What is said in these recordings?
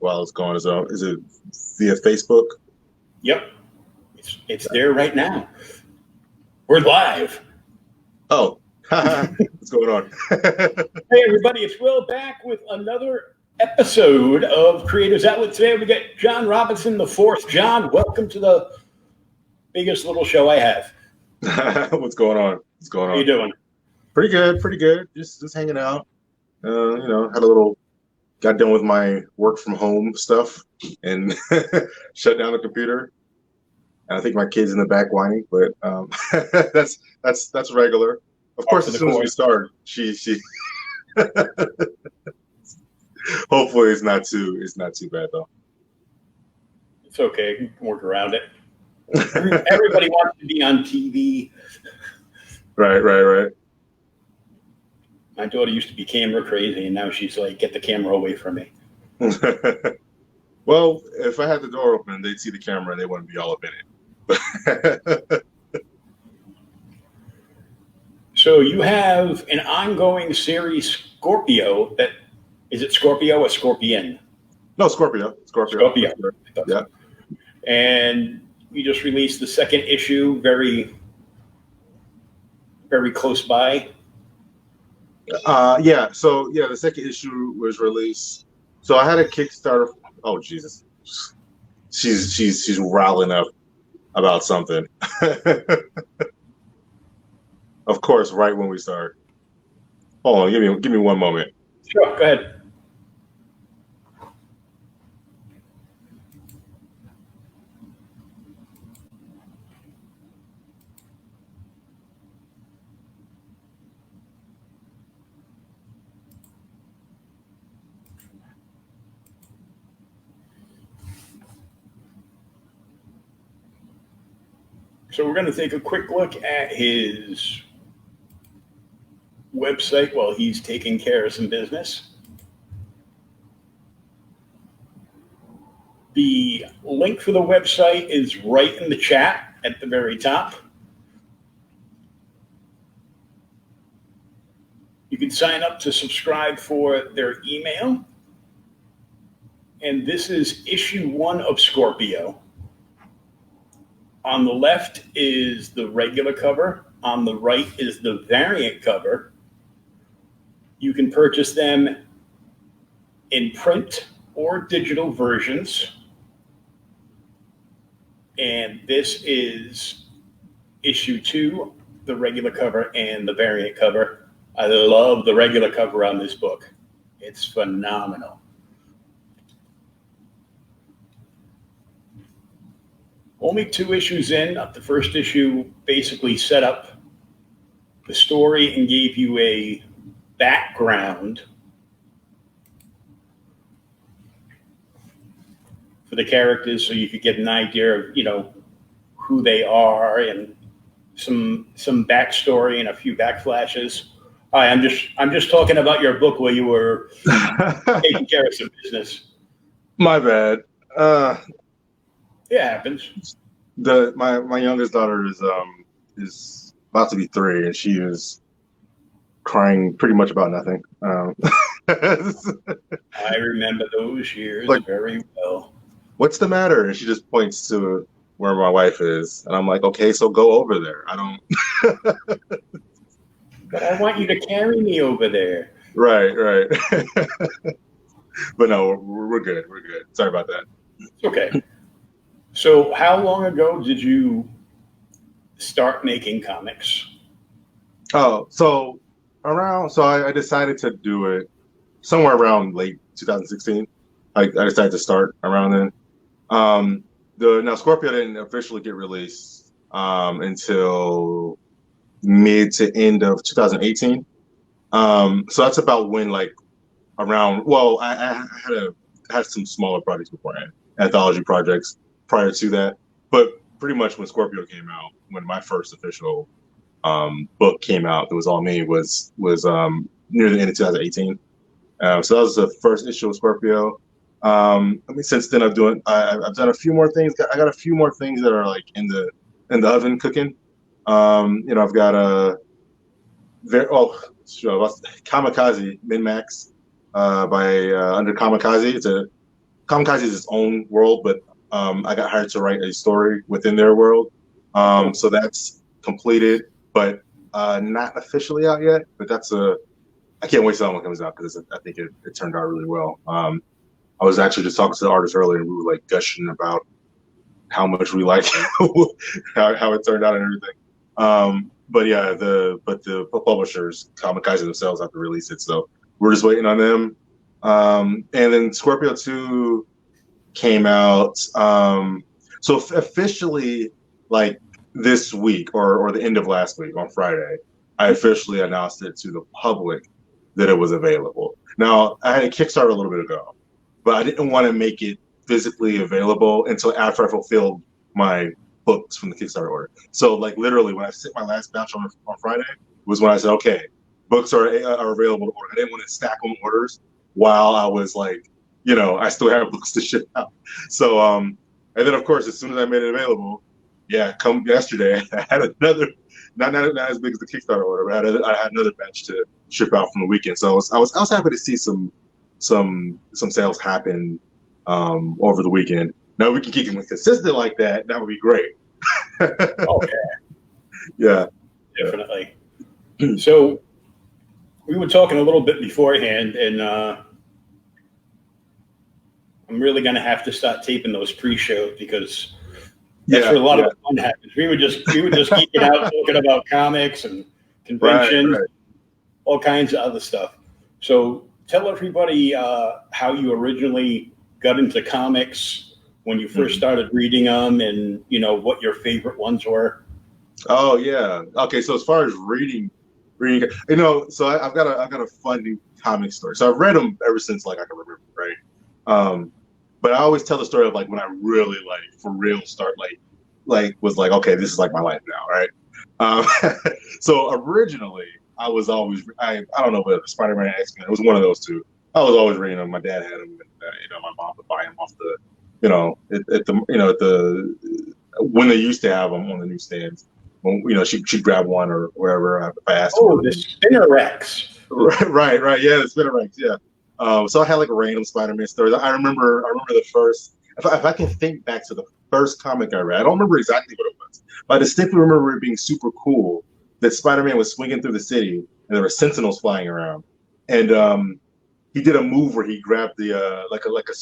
while it's going. So is it via Facebook? Yep, it's there right now. We're live. Oh, what's going on? Hey, everybody, it's Will back with another episode of Creators Outlet. Today we got John Robinson the Fourth. John, welcome to the biggest little show I have. What's going on? What's going on? How you doing? Pretty good, pretty good. Just hanging out. Had a little. Got done with my work from home stuff and shut down the computer. And I think my kid's in the back whining, but that's regular. Of course, as soon as we start, she hopefully it's not too bad though. It's okay. You can work around it. Everybody wants to be on TV. Right. My daughter used to be camera crazy, and now she's like, get the camera away from me. Well, if I had the door open, they'd see the camera and they wouldn't be all up in it. So you have an ongoing series, Scorpio. Is it Scorpio or Scorpion? No, Scorpio. Yeah. And you just released the second issue, very, very close by. The second issue was released. So I had a Kickstarter. Oh Jesus, she's riling up about something. Of course, right when we start. Hold on, give me one moment. Sure, go ahead. So we're going to take a quick look at his website while he's taking care of some business. The link for the website is right in the chat at the very top. You can sign up to subscribe for their email. And this is issue 1 of Scorpio. On the left is the regular cover. On the right is the variant cover. You can purchase them in print or digital versions. And this is issue 2, the regular cover and the variant cover. I love the regular cover on this book. It's phenomenal. Only 2 issues in. The first issue basically set up the story and gave you a background for the characters so you could get an idea of, who they are and some backstory and a few backflashes. Hi, I'm just talking about your book where you were taking care of some business. My bad. It happens. My youngest daughter is about to be 3, and she is crying pretty much about nothing. I remember those years very well. What's the matter? And she just points to where my wife is, and I'm like, okay, so go over there. I don't. But I want you to carry me over there. Right. But no, we're good. We're good. Sorry about that. It's okay. So how long ago did you start making comics? Oh, I decided to do it somewhere around late 2016. I decided to start around then. Now Scorpio didn't officially get released until mid to end of 2018. So that's about when I had some smaller projects beforehand, anthology projects prior to that, but pretty much when Scorpio came out, when my first official book came out, that was all me, was near the end of 2018. So that was the first issue of Scorpio. Since then I've done a few more things. I got a few more things that are like in the oven cooking. I've got Kamikaze Min Max by Under Kamikaze. It's a Kamikaze is its own world, but I got hired to write a story within their world. So that's completed, but not officially out yet. But I can't wait till that one comes out because I think it turned out really well. I was actually just talking to the artist earlier, and we were like gushing about how much we like how it turned out and everything. But yeah, the publishers, Kamikaze themselves, have to release it, so we're just waiting on them. And then Scorpio 2 came out. So officially, like this week or the end of last week on Friday, I officially announced it to the public that it was available. Now, I had a Kickstarter a little bit ago, but I didn't want to make it physically available until after I fulfilled my books from the Kickstarter order. So like literally when I sent my last batch on Friday was when I said, okay, books are available to order. I didn't want to stack on orders while I was like, I still have books to ship out. So, and then of course, as soon as I made it available, come yesterday, I had another, not as big as the Kickstarter order, but I had another batch to ship out from the weekend. So I was happy to see some sales happen over the weekend. Now we can keep them consistent like that. That would be great. Okay. Yeah, definitely. So we were talking a little bit beforehand, and I'm really going to have to start taping those pre-shows because that's where a lot of the fun happens. We were just geeking out talking about comics and conventions, all kinds of other stuff. So tell everybody how you originally got into comics, when you first started reading them, and what your favorite ones were. Oh yeah. Okay. So as far as reading, so I've got a funny comic story. So I've read them ever since like I can remember, right? But I always tell the story of like when I really like for real start like was like, okay, this is like my life now, right? So originally I was always I don't know whether Spider-Man, X-Men, it was one of those two. I was always reading them. My dad had them, and my mom would buy them off the when they used to have them on the newsstands. When she'd grab one or whatever if I asked her. Oh, the Spinnerex. Right. Yeah, the Spinnerex. Yeah. So I had like random Spider-Man stories. I remember the first. If I can think back to the first comic I read, I don't remember exactly what it was, but I distinctly remember it being super cool that Spider-Man was swinging through the city and there were Sentinels flying around, and he did a move where he grabbed the like a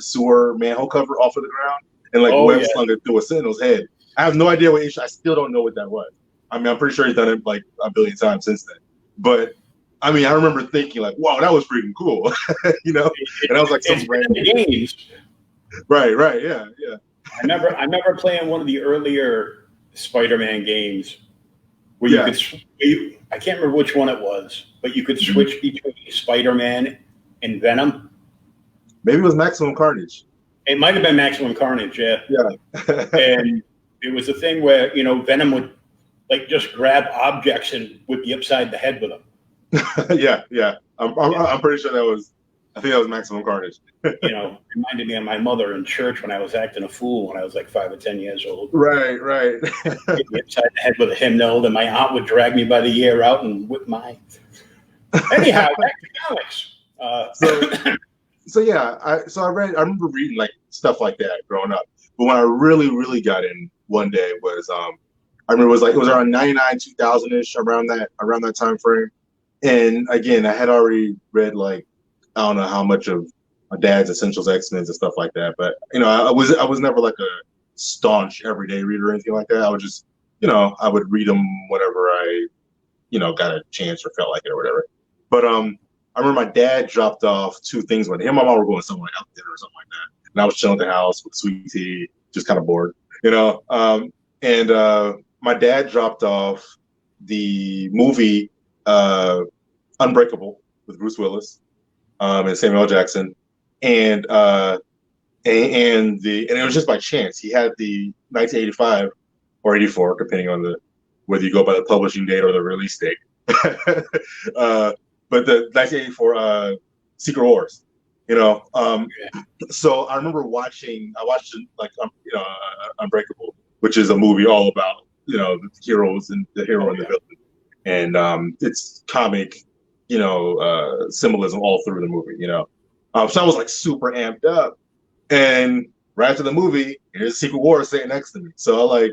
sewer manhole cover off of the ground and like slung it through a Sentinel's head. I have no idea what issue. I still don't know what that was. I mean, I'm pretty sure he's done it like a billion times since then. But I mean, I remember thinking like, "Wow, that was freaking cool," And I was like, "Some random games." Right, yeah. I remember playing one of the earlier Spider-Man games where you could. I can't remember which one it was, but you could switch between Spider-Man and Venom. Maybe it was Maximum Carnage. It might have been Maximum Carnage, yeah. And it was a thing where Venom would like just grab objects and would be upside the head with them. Yeah. I'm pretty sure I think that was Maximum Carnage. Reminded me of my mother in church when I was acting a fool when I was like 5 or 10 years old. Right. Hit me upside the head with a hymnal, then my aunt would drag me by the ear out and whip my. Anyhow, back to comics. So yeah, I remember reading like stuff like that growing up. But when I really, really got in one day was I remember it was around 99, 2000-ish, around that time frame. And again, I had already read like I don't know how much of my dad's Essentials, X-Men and stuff like that. But I was never like a staunch everyday reader or anything like that. I would just I would read them whenever I got a chance or felt like it or whatever. But I remember my dad dropped off 2 things when him and my mom were going somewhere out to dinner or something like that. And I was chilling at the house with sweet tea, just kind of bored, And my dad dropped off the movie Unbreakable with Bruce Willis and Samuel L. Jackson. And it was just by chance. He had the 1985 or 84, depending on whether you go by the publishing date or the release date. But the 1984 Secret Wars, So I remember I watched like Unbreakable, which is a movie all about the heroes and the hero and the villain, and it's comic symbolism all through the movie, So I was like super amped up. And right after the movie, here's Secret Wars sitting next to me. So I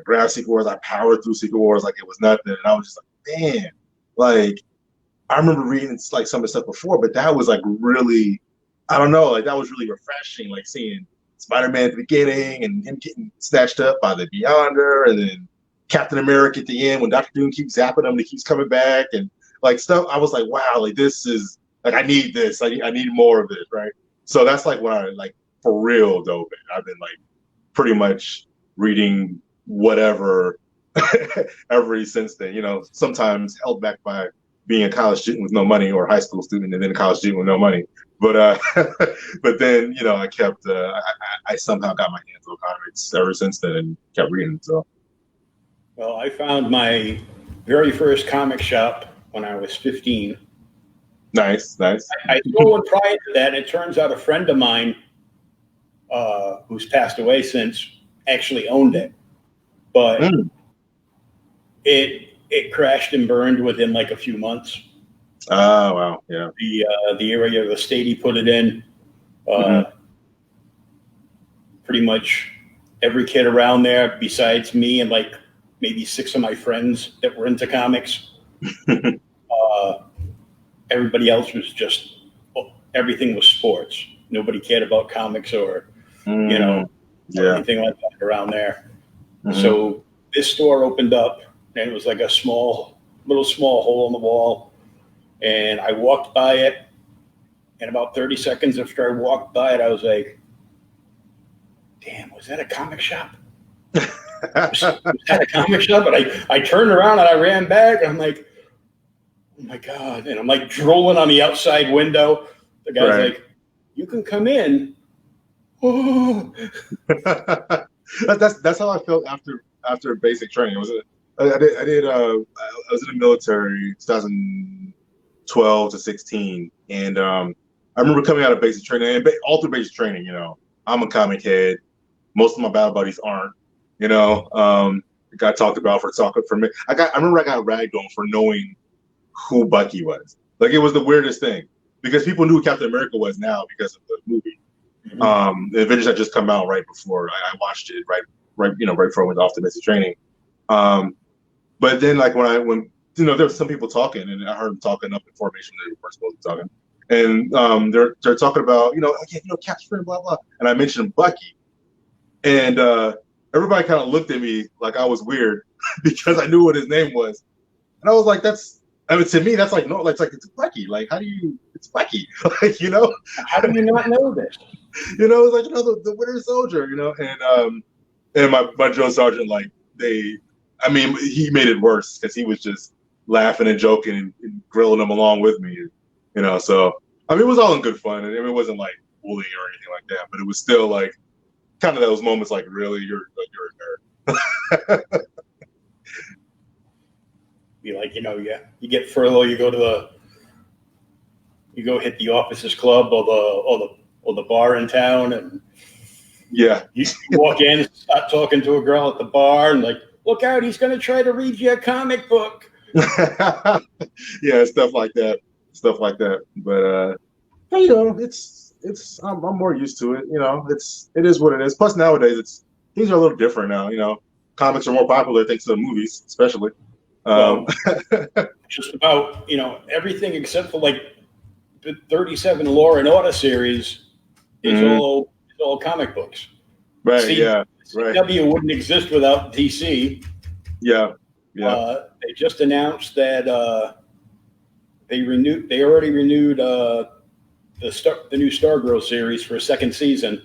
grabbed Secret Wars, I powered through Secret Wars like it was nothing. And I was just like, man, like I remember reading like some of the stuff before, but that was like really, I don't know, like that was really refreshing, like seeing Spider-Man at the beginning and him getting snatched up by the Beyonder, and then Captain America at the end when Dr. Doom keeps zapping him and he keeps coming back and like stuff. I was like, wow, like this is like I need this. I need more of this, right? So that's like when I like for real dove in. I've been like pretty much reading whatever ever since then. You know, sometimes held back by being a college student with no money, or a high school student and then a college student with no money. But but then you know I kept I somehow got my hands on comics ever since then and kept reading. So Well, I found my very first comic shop when I was 15. nice. I saw one prior to that. It turns out a friend of mine who's passed away since actually owned it, but it crashed and burned within like a few months. Oh wow, yeah. The area of the state he put it in, pretty much every kid around there besides me and like maybe 6 of my friends that were into comics. Everybody else was just, everything was sports. Nobody cared about comics or, you know, anything like that around there. So this store opened up and it was like a little small hole in the wall. And I walked by it, and about 30 seconds after I walked by it, I was like, damn, was that a comic shop? Was that a comic shop? And I turned around and I ran back. And I'm like, oh my God. And I'm like drooling on the outside window. The guy's like, you can come in. Oh. That's how I felt after basic training. I was in the military 2012 to 16, and I remember coming out of basic training, and all through basic training, you know, I'm a comic head. Most of my battle buddies aren't, you know. Got talked about for me. I remember I got ragged on for knowing who Bucky was. Like it was the weirdest thing because people knew who Captain America was now because of the movie. The Avengers had just come out right before I watched it, right before I went off to basic training. But then like when you know, there were some people talking, and I heard them talking up in formation. They were supposed to be talking, and they're talking about Cap's friend, blah blah. And I mentioned Bucky, and everybody kind of looked at me like I was weird because I knew what his name was, and I was like, to me that's like no, like it's Bucky. Like how do you? It's Bucky. Like you know, how do you not know this? You know, it's like the Winter Soldier. You know, and my drill sergeant he made it worse because he was just laughing and joking and grilling them along with me, you know. So I mean, it was all in good fun, and it wasn't like bullying or anything like that. But it was still like kind of those moments, like really, you're a nerd. Be like, you get furlough, you go hit the officers club or the bar in town, and you walk in, start talking to a girl at the bar, and like, look out, he's going to try to read you a comic book. Yeah, stuff like that. But you know, I'm more used to it. You know, it is what it is. Plus nowadays, things are a little different now. You know, comics are more popular thanks to the movies, especially. Just about everything except for like the 37 Law and Order series is all comic books. Right. CW wouldn't exist without DC. Yeah. They just announced that they already renewed the new Stargirl series for a second season.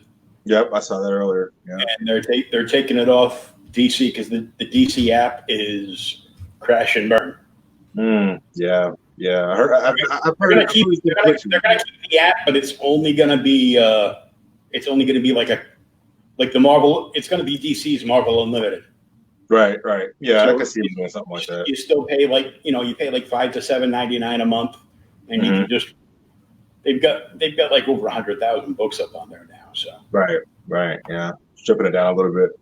Yep, I saw that earlier. Yeah. And they're taking it off DC because the DC app is crash and burn. Yeah. I heard. I've heard. They're gonna keep the app, but it's only gonna be like the Marvel. It's gonna be DC's Marvel Unlimited. Right. Yeah, so I can see them doing something like that. You still pay you pay like $5 to $7.99 a month, and you can just they've got like over 100,000 books up on there now. So right, yeah, stripping it down a little bit.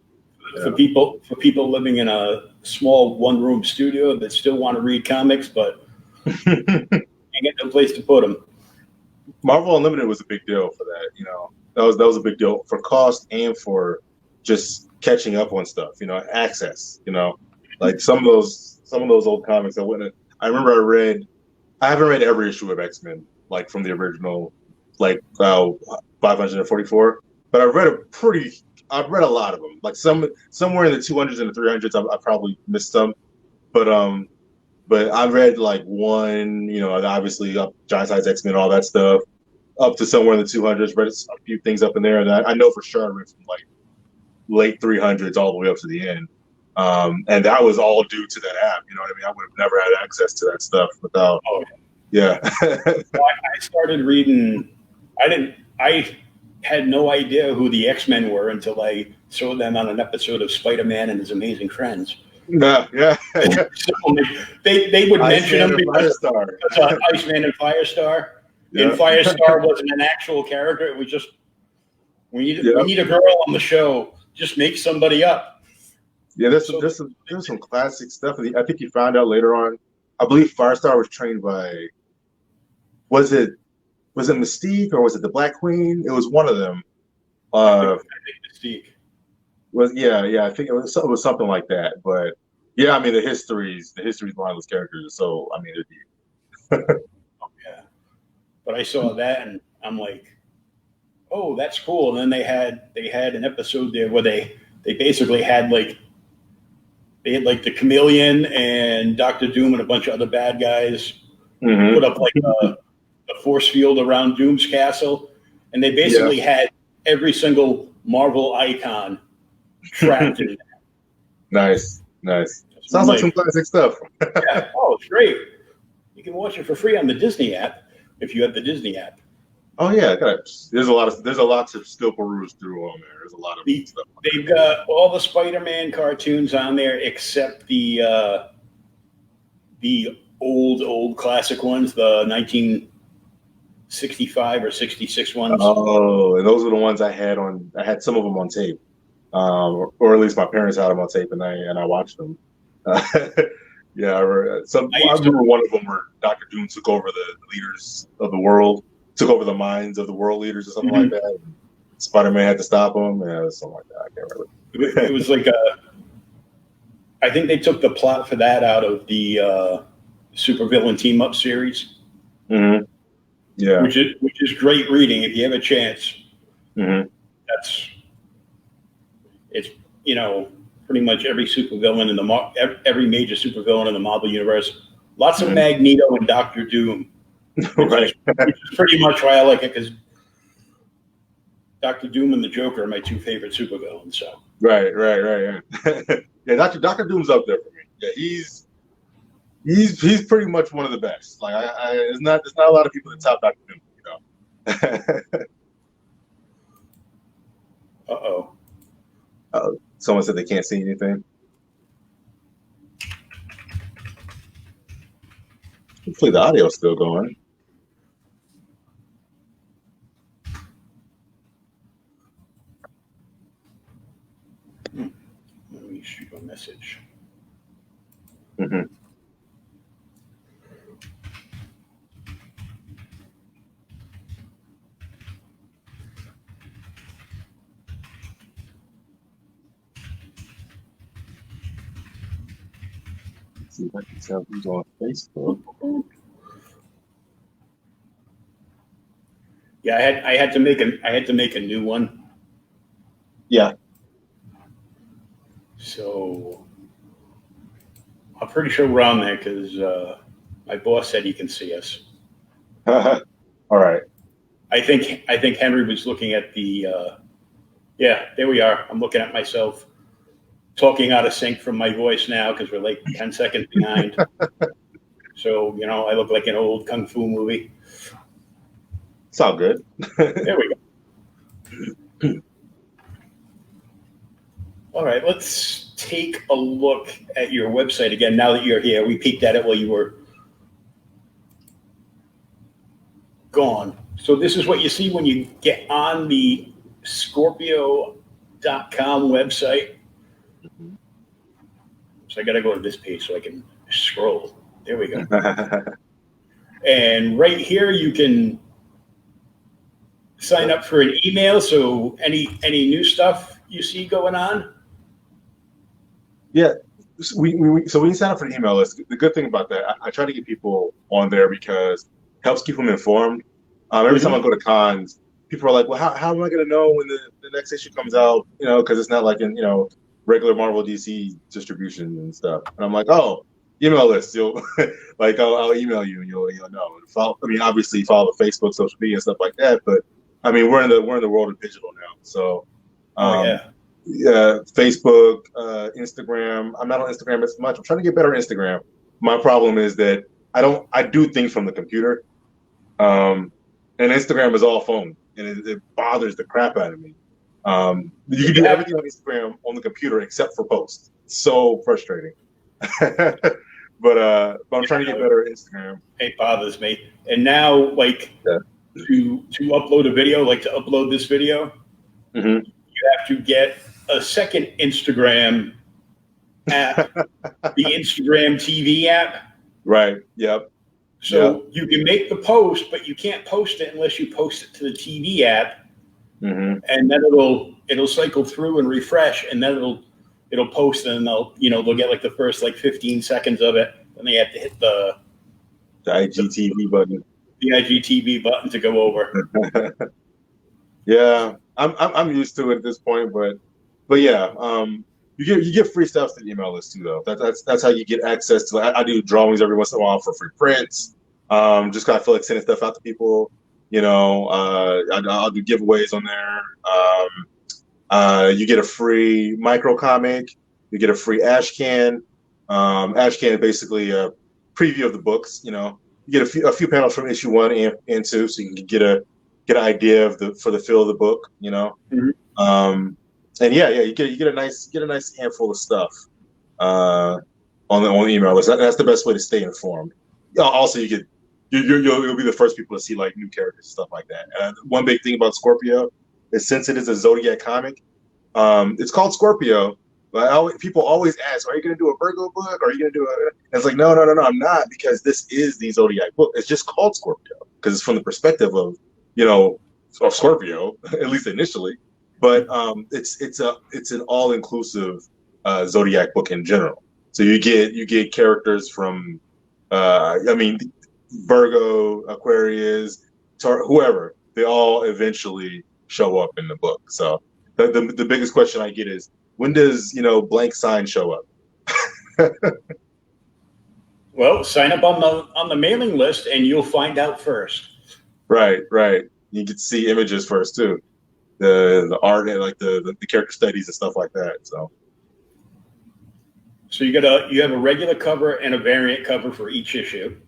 For people living in a small one-room studio that still want to read comics, but can't get no place to put them. Marvel Unlimited was a big deal for that. That was a big deal for cost and for just catching up on stuff. Access. Like some of those old comics. I wouldn't. I remember I read. I haven't read every issue of X-Men, like from the original, like 544. But I've read a lot of them. Like somewhere in the 200s and the 300s. I probably missed some. But I read like one. Obviously up Giant Size X-Men, all that stuff up to somewhere in the 200s. Read a few things up in there, and I know for sure I read from like late 300s all the way up to the end. And that was all due to that app. You know what I mean? I would have never had access to that stuff without. Oh, yeah. well, I started reading. I had no idea who the X-Men were until I saw them on an episode of Spider-Man and His Amazing Friends. Yeah. So they would mention them because Iceman and Firestar. Yeah. And Firestar wasn't an actual character. It was just we need a girl on the show. Just make somebody up. Yeah, there's some classic stuff. I think you found out later on. I believe Firestar was trained by. Was it Mystique or was it the Black Queen? It was one of them. I think Mystique. I think it was something like that. But yeah, I mean the histories behind those characters. So I mean, Oh yeah, but I saw that and I'm like, oh, that's cool. And then they had an episode there where they basically had like the Chameleon and Doctor Doom and a bunch of other bad guys put up like a force field around Doom's castle, and they basically had every single Marvel icon trapped in there. Nice. Sounds like some classic stuff. Yeah. Oh, it's great. You can watch it for free on the Disney app if you have the Disney app. Oh yeah, there's a lot to still peruse through on there. There's a lot of stuff. They've got all the Spider-Man cartoons on there except the old classic ones, the 1965 or 66 ones. Oh, and those are the ones I had some of them on tape, or at least my parents had them on tape, and I watched them. Yeah, I remember one of them where Doctor Doom took over the leaders of the world. Took over the minds of the world leaders or something like that. Spider-Man had to stop him. Yeah, something like that. I can't remember. It was like I think they took the plot for that out of the supervillain team up series. Mm-hmm. Yeah, which is great reading if you have a chance. Mm-hmm. It's pretty much every supervillain in every major supervillain in the Marvel universe. Lots of Magneto and Doctor Doom. Right. Which is pretty much why I like it, because Doctor Doom and the Joker are my two favorite supervillains. So right. Yeah, Doctor Doom's up there for me. Yeah, he's pretty much one of the best. Like there's not a lot of people that top Doctor Doom. Uh-oh. Someone said they can't see anything. Hopefully the audio's still going. Let me shoot a message. Mm-hmm. Let's see if I can tell who's on Facebook. Yeah, I had to make a new one. Yeah. So I'm pretty sure we're on there because my boss said he can see us. All right. I think Henry was looking at the. Yeah, there we are. I'm looking at myself talking out of sync from my voice now because we're like 10 seconds behind. So I look like an old kung fu movie. It's all good. There we go. All right, let's take a look at your website again now that you're here. We peeked at it while you were gone. So this is what you see when you get on the Scorpio.com website. So I got to go to this page so I can scroll. There we go. And right here you can sign up for an email. So any new stuff you see going on? Yeah. So we sign up for the email list. The good thing about that, I try to get people on there because it helps keep them informed. Every time I go to cons, people are like, well, how am I going to know when the next issue comes out? You know, because it's not like in, regular Marvel DC distribution and stuff. And I'm like, oh, email list. You'll like I'll email you and you'll know. Obviously follow the Facebook, social media and stuff like that. But I mean, we're in the world of digital now. So Facebook, Instagram. I'm not on Instagram as much. I'm trying to get better at Instagram. My problem is that I do things from the computer. And Instagram is all phone, and it bothers the crap out of me. You can do everything on Instagram on the computer except for post. It's so frustrating. but I'm trying to get better at Instagram. It bothers me. And now, like to upload a video, like to upload this video, you have to get a second Instagram app, the Instagram TV app. Right. Yep. So you can make the post, but you can't post it unless you post it to the TV app, and then it'll cycle through and refresh, and then it'll post, and they'll get like the first 15 seconds of it, and they have to hit the IGTV button, the IGTV button to go over. Yeah, I'm used to it at this point, but yeah, you get free stuff to the email list too, though. That's how you get access to. I do drawings every once in a while for free prints. Just kind of feel like sending stuff out to people. I'll do giveaways on there. You get a free micro comic. You get a free ash can. Ash can is basically a preview of the books. You get a few panels from issue 1 and 2, so you can get an idea of the feel of the book. And you get a nice handful of stuff on the email list. That's the best way to stay informed. Also, you'll be the first people to see new characters and stuff like that. One big thing about Scorpio is since it is a Zodiac comic, it's called Scorpio. But people always ask, "Are you going to do a Virgo book? Or are you going to do a?" And it's like, no, I'm not, because this is the Zodiac book. It's just called Scorpio because it's from the perspective of Scorpio, at least initially. But it's an all-inclusive Zodiac book in general. So you get characters from Virgo, Aquarius, whoever. They all eventually show up in the book. So the biggest question I get is, when does blank sign show up? Well, sign up on the mailing list and you'll find out first. Right. You get to see images first too. The art and the character studies and stuff like that. So you have a regular cover and a variant cover for each issue.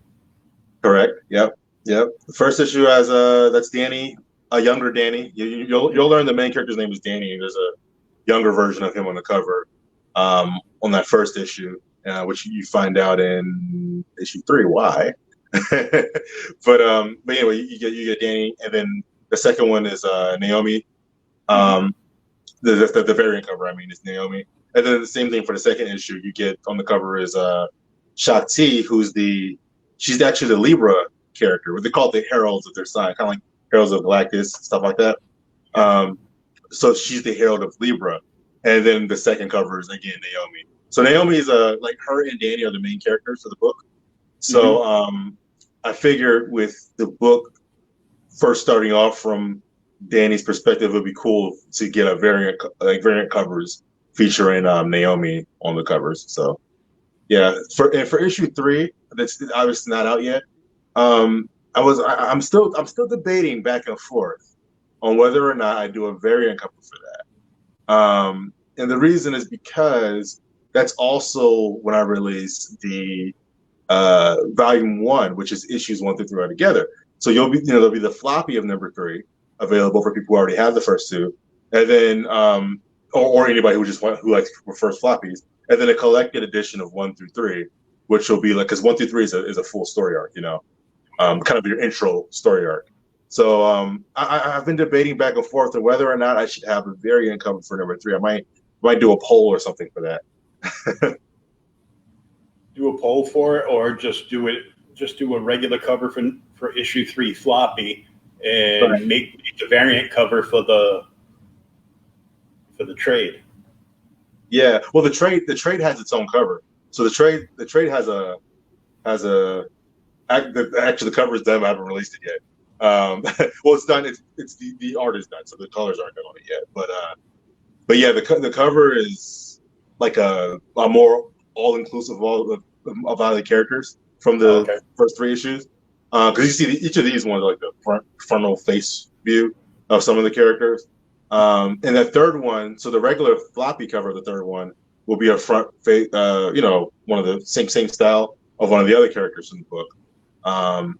Correct. Yep. The first issue has that's Danny, a younger Danny. You'll learn the main character's name is Danny. There's a younger version of him on the cover on that first issue, which you find out in issue 3 why. but anyway, you get Danny, and then the second one is Naomi. The variant cover, is Naomi. And then the same thing for the second issue, you get on the cover is Shakti, she's actually the Libra character. They call it the heralds of their sign, kind of like heralds of Galactus, stuff like that. So she's the herald of Libra. And then the second cover is again Naomi. So Naomi is her and Danny are the main characters of the book. So I figured with the book first starting off from Danny's perspective, it would be cool to get a variant covers featuring Naomi on the covers. So yeah, for issue 3, that's obviously not out yet. I'm still debating back and forth on whether or not I do a variant cover for that. And the reason is because that's also when I release the volume 1, which is issues 1 through 3 are together. So there'll be the floppy of number 3 available for people who already have the first 2, and then or anybody who prefers floppies, and then a collected edition of 1 through 3, which will be because 1 through 3 is a full story arc, kind of your intro story arc. So I've been debating back and forth on whether or not I should have a variant cover for number 3. I might do a poll or something for that. Do a poll for it, or just do a regular cover for issue 3 floppy, and Right. make the variant cover for the trade. Yeah. Well, the trade has its own cover. So the trade actually the cover is done. I haven't released it yet. Well, it's done. It's the art is done, so the colors aren't done on it yet. But yeah, the cover is like a more all inclusive of all the characters from the Okay. first three issues. Because you see each of these ones are like the frontal face view of some of the characters. And the third one, so the regular floppy cover of the third one will be a front face, one of the same style of one of the other characters in the book. Um,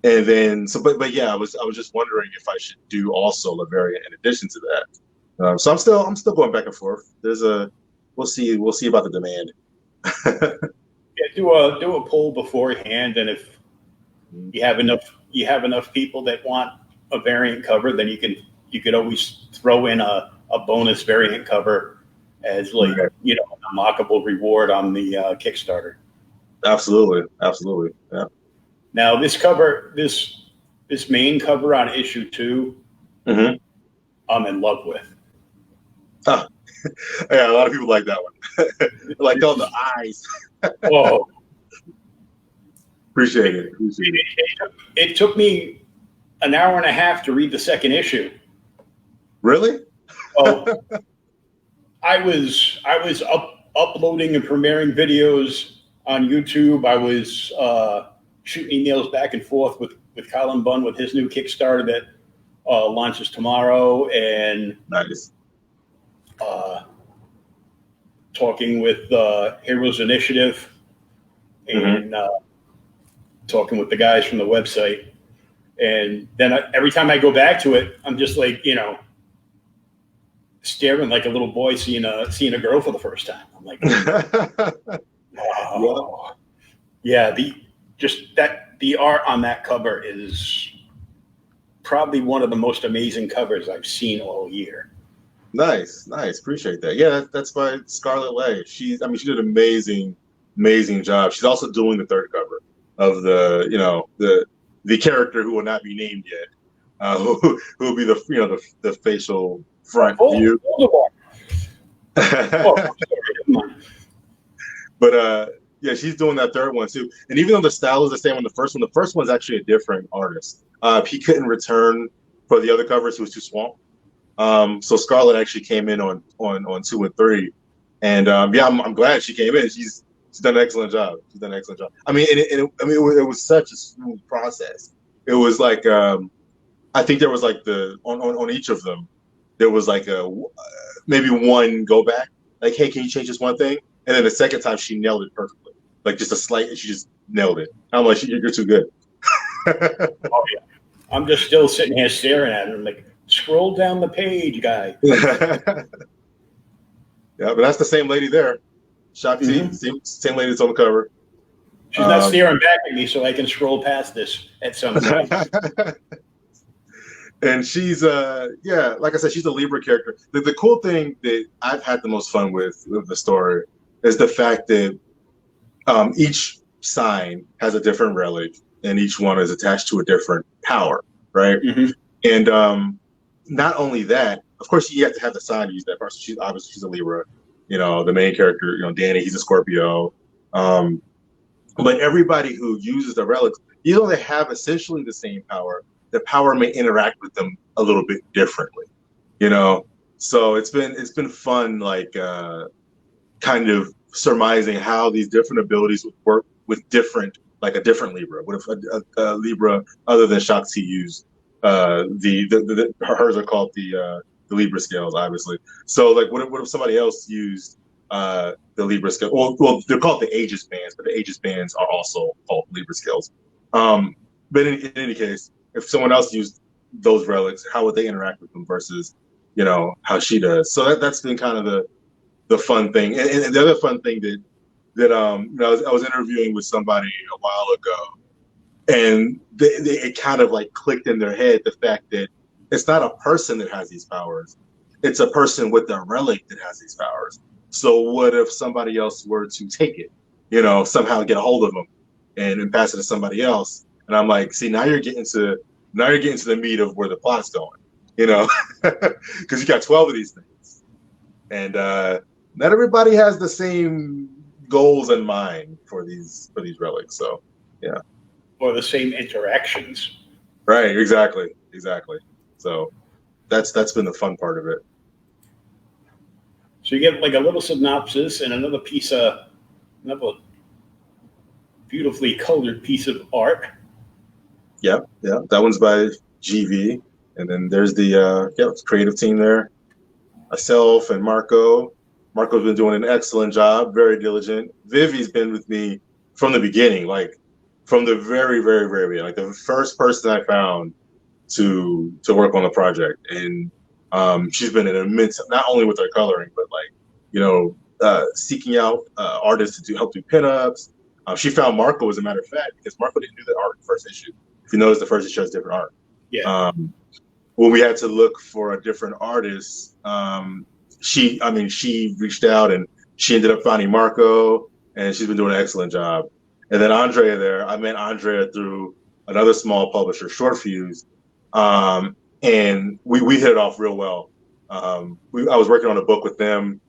and then but yeah, I was just wondering if I should do also a variant in addition to that. So I'm still going back and forth. We'll see about the demand. Yeah, do a poll beforehand, and if you have enough people that want a variant cover, then you could always throw in a bonus variant cover as like Right. a mockable reward on the Kickstarter. Absolutely. Yeah. Now this main cover on issue 2, Hmm. I'm in love with. Ah, yeah, a lot of people like that one. Like all the eyes. Oh, Appreciate it. Appreciate it. it took me an hour and a half to read the second issue. Really? Oh, I was uploading and premiering videos on YouTube. I was shooting emails back and forth with Colin Bunn with his new Kickstarter that launches tomorrow, and Nice. talking with Heroes Initiative, and talking with the guys from the website. And then every time I go back to it, I'm just like, staring like a little boy seeing a girl for the first time. I'm like, wow. Yeah, the art on that cover is probably one of the most amazing covers I've seen all year. Nice. Appreciate that. Yeah, that's by Scarlett Lay. She did an amazing job. She's also doing the third cover of the character who will not be named yet, who will be the facial front view. But yeah, she's doing that third one too. And even though the style is the same on the first one's actually a different artist. He couldn't return for the other covers; he was too small. So Scarlett actually came in on 2 and 3, and yeah, I'm glad she came in. She's done an excellent job. I mean, it was such a smooth process. It was like I think there was like on each of them there was like maybe one go back, like, hey, can you change this one thing? And then the second time she nailed it perfectly, like just a slight, she just nailed it. I'm like, you're too good. Oh yeah, I'm just still sitting here staring at it. I'm like, scroll down the page, guy. Yeah, but that's the same lady there. Shakti, same lady that's on the cover. She's not staring back at me, so I can scroll past this at some point. And she's like I said, she's a Libra character. The cool thing that I've had the most fun with the story is the fact that each sign has a different relic, and each one is attached to a different power, right? And not only that, of course, you have to have the sign to use that part. So she's a Libra. The main character, Danny, he's a Scorpio. But everybody who uses the relics, even though they have essentially the same power, the power may interact with them a little bit differently. So it's been fun, like kind of surmising how these different abilities would work with a different Libra. What if a Libra other than Shakti used hers are called the Libra scales, obviously. So like, what if somebody else used the Libra scale? Well, they're called the Aegis bands, but the Aegis bands are also called Libra scales. But in any case, if someone else used those relics, how would they interact with them versus, how she does? So that's been kind of the fun thing. And the other fun thing that I was interviewing with somebody a while ago, and it kind of like clicked in their head the fact that it's not a person that has these powers, it's a person with a relic that has these powers. So what if somebody else were to take it, somehow get a hold of them and pass it to somebody else? And I'm like, see, now you're getting to Now you're getting to the meat of where the plot's going, you know, because you got 12 of these things, and not everybody has the same goals in mind for these relics. So, yeah, or the same interactions. right, exactly. So that's been the fun part of it. So you get like a little synopsis and another beautifully colored piece of art. Yeah, that one's by GV, and then there's the creative team there. Myself and Marco. Marco's been doing an excellent job, very diligent. Vivi's been with me from the beginning, like from the very, very, very beginning, like the first person I found to work on the project, and she's been an immense, not only with her coloring, but seeking out artists to help do pinups. She found Marco, as a matter of fact, because Marco didn't do the art in the first issue. If you notice, the first issue has different art. Yeah. When we had to look for a different artist, she reached out and she ended up finding Marco, and she's been doing an excellent job. And then Andrea there, I met Andrea through another small publisher, Short Fuse, and we hit it off real well. I was working on a book with them,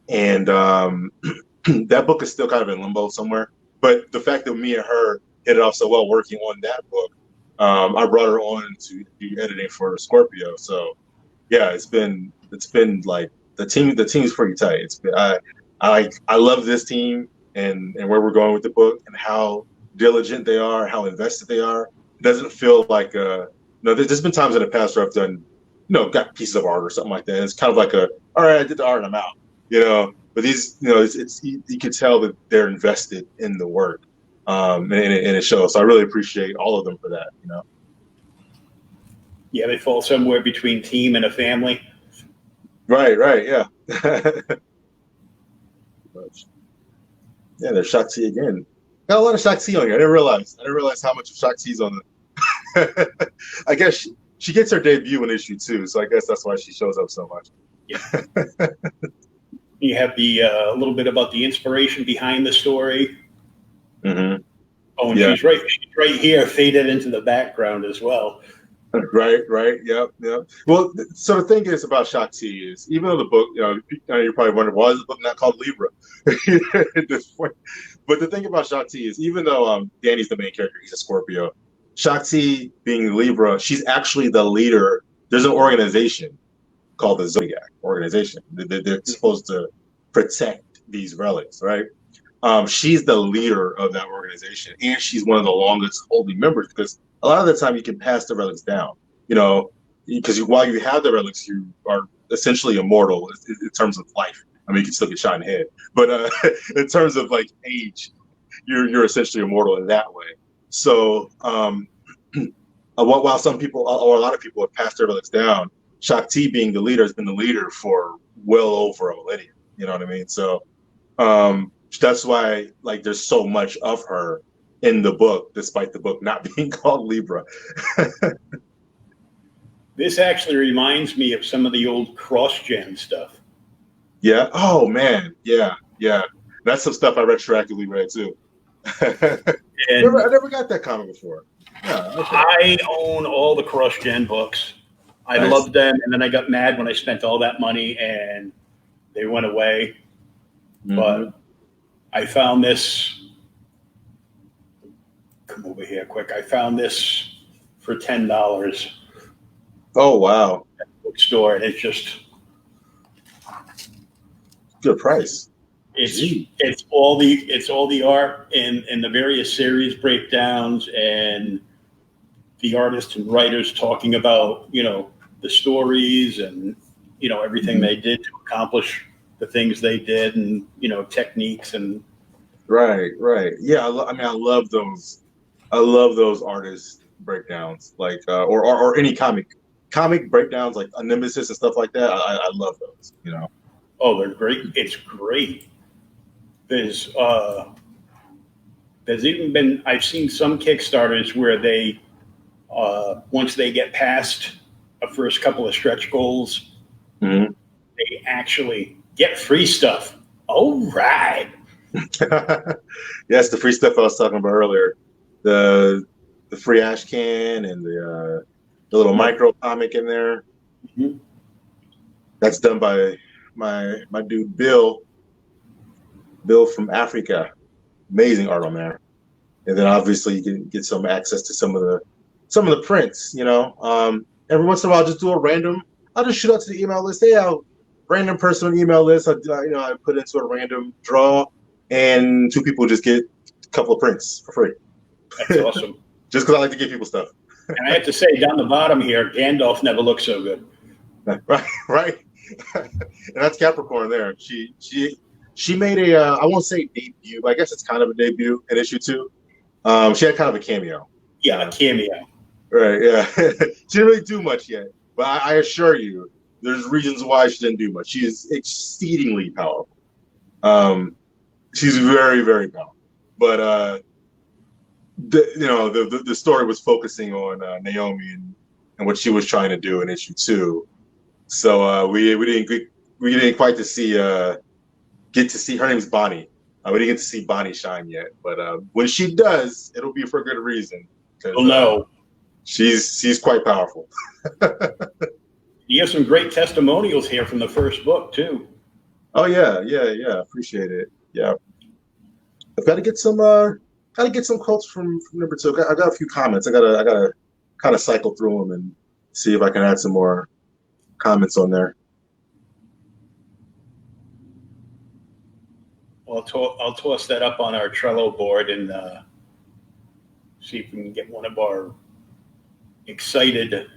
and that book is still kind of in limbo somewhere. But the fact that me and her hit it off so well working on that book, I brought her on to do editing for Scorpio. So yeah, it's been like the team's pretty tight. It's been, I love this team and where we're going with the book and how diligent they are, how invested they are. It doesn't feel like there's been times in the past where I've done, got pieces of art or something like that. And it's kind of like all right, I did the art and I'm out, But these, it's you can tell that they're invested in the work, and it shows. So I really appreciate all of them for that, Yeah, they fall somewhere between team and a family. Right, yeah. Yeah, there's Shakti again. Got a lot of Shakti on here. I didn't realize how much of Shakti's on the. I guess she gets her debut in issue 2, so I guess that's why she shows up so much. Yeah. You have the little bit about the inspiration behind the story. Mm-hmm. Oh, and she's right here, faded into the background as well. Right. Yep. Well, so the thing is about Shakti is, even though the book, you're probably wondering, why is the book not called Libra at this point? But the thing about Shakti is, even though Danny's the main character, he's a Scorpio, Shakti being Libra, she's actually the leader. There's an organization called the Zodiac organization. They're supposed to protect these relics, right? She's the leader of that organization, and she's one of the longest holding members, because a lot of the time you can pass the relics down, because while you have the relics, you are essentially immortal in terms of life. I mean, you can still get shot in the head, but in terms of like age, you're essentially immortal in that way. So while some people, or a lot of people, have passed their relics down, Shakti, being the leader, has been the leader for well over a millennium. You know what I mean? So that's why there's so much of her in the book, despite the book not being called Libra. This actually reminds me of some of the old cross-gen stuff. Yeah. Oh man. Yeah. That's some stuff I retroactively read too. I never got that comic before. Yeah, okay. I own all the cross-gen books. I loved them, and then I got mad when I spent all that money and they went away. Mm-hmm. But I found this. Come over here quick. I found this for $10. Oh wow! At the bookstore, and it's just good price. It's all the art and the various series breakdowns and the artists and writers talking about the stories and everything mm-hmm. they did to accomplish the things they did, and techniques and right. Yeah, I love those. I love those artist breakdowns, or any comic breakdowns, like a Nemesis and stuff like that. I love those. Oh, they're great. It's great. There's even been, I've seen some Kickstarters where they once they get past a first couple of stretch goals, mm-hmm. they actually get free stuff. All right. Yes, the free stuff I was talking about earlier. the free ash can and the little micro comic in there. Mm-hmm. That's done by my dude Bill from Africa. Amazing art on there. And then obviously you can get some access to some of the prints. Every once in a while, I'll just do a random. I'll just shoot out to the email list. Hey, random person on the email list. I put into a random draw, and 2 people just get a couple of prints for free. That's awesome. Just because I like to give people stuff. And I have to say, down the bottom here, Gandalf never looked so good. Right. And that's Capricorn there. She made a I won't say debut, but I guess it's kind of a debut in issue 2. She had kind of a cameo. Yeah, a cameo. Right, yeah. She didn't really do much yet, but I assure you, there's reasons why she didn't do much. She is exceedingly powerful. She's very, very powerful. But the story was focusing on Naomi and what she was trying to do in issue 2. So we didn't quite get to see her name's Bonnie. We didn't get to see Bonnie shine yet, but when she does, it'll be for good reason. Oh no. She's quite powerful. You have some great testimonials here from the first book too. Oh yeah. Appreciate it. Yeah, I've got to get some quotes from number 2. I got a few comments. I gotta kind of cycle through them and see if I can add some more comments on there. Well, I'll toss that up on our Trello board and see if we can get one of our excited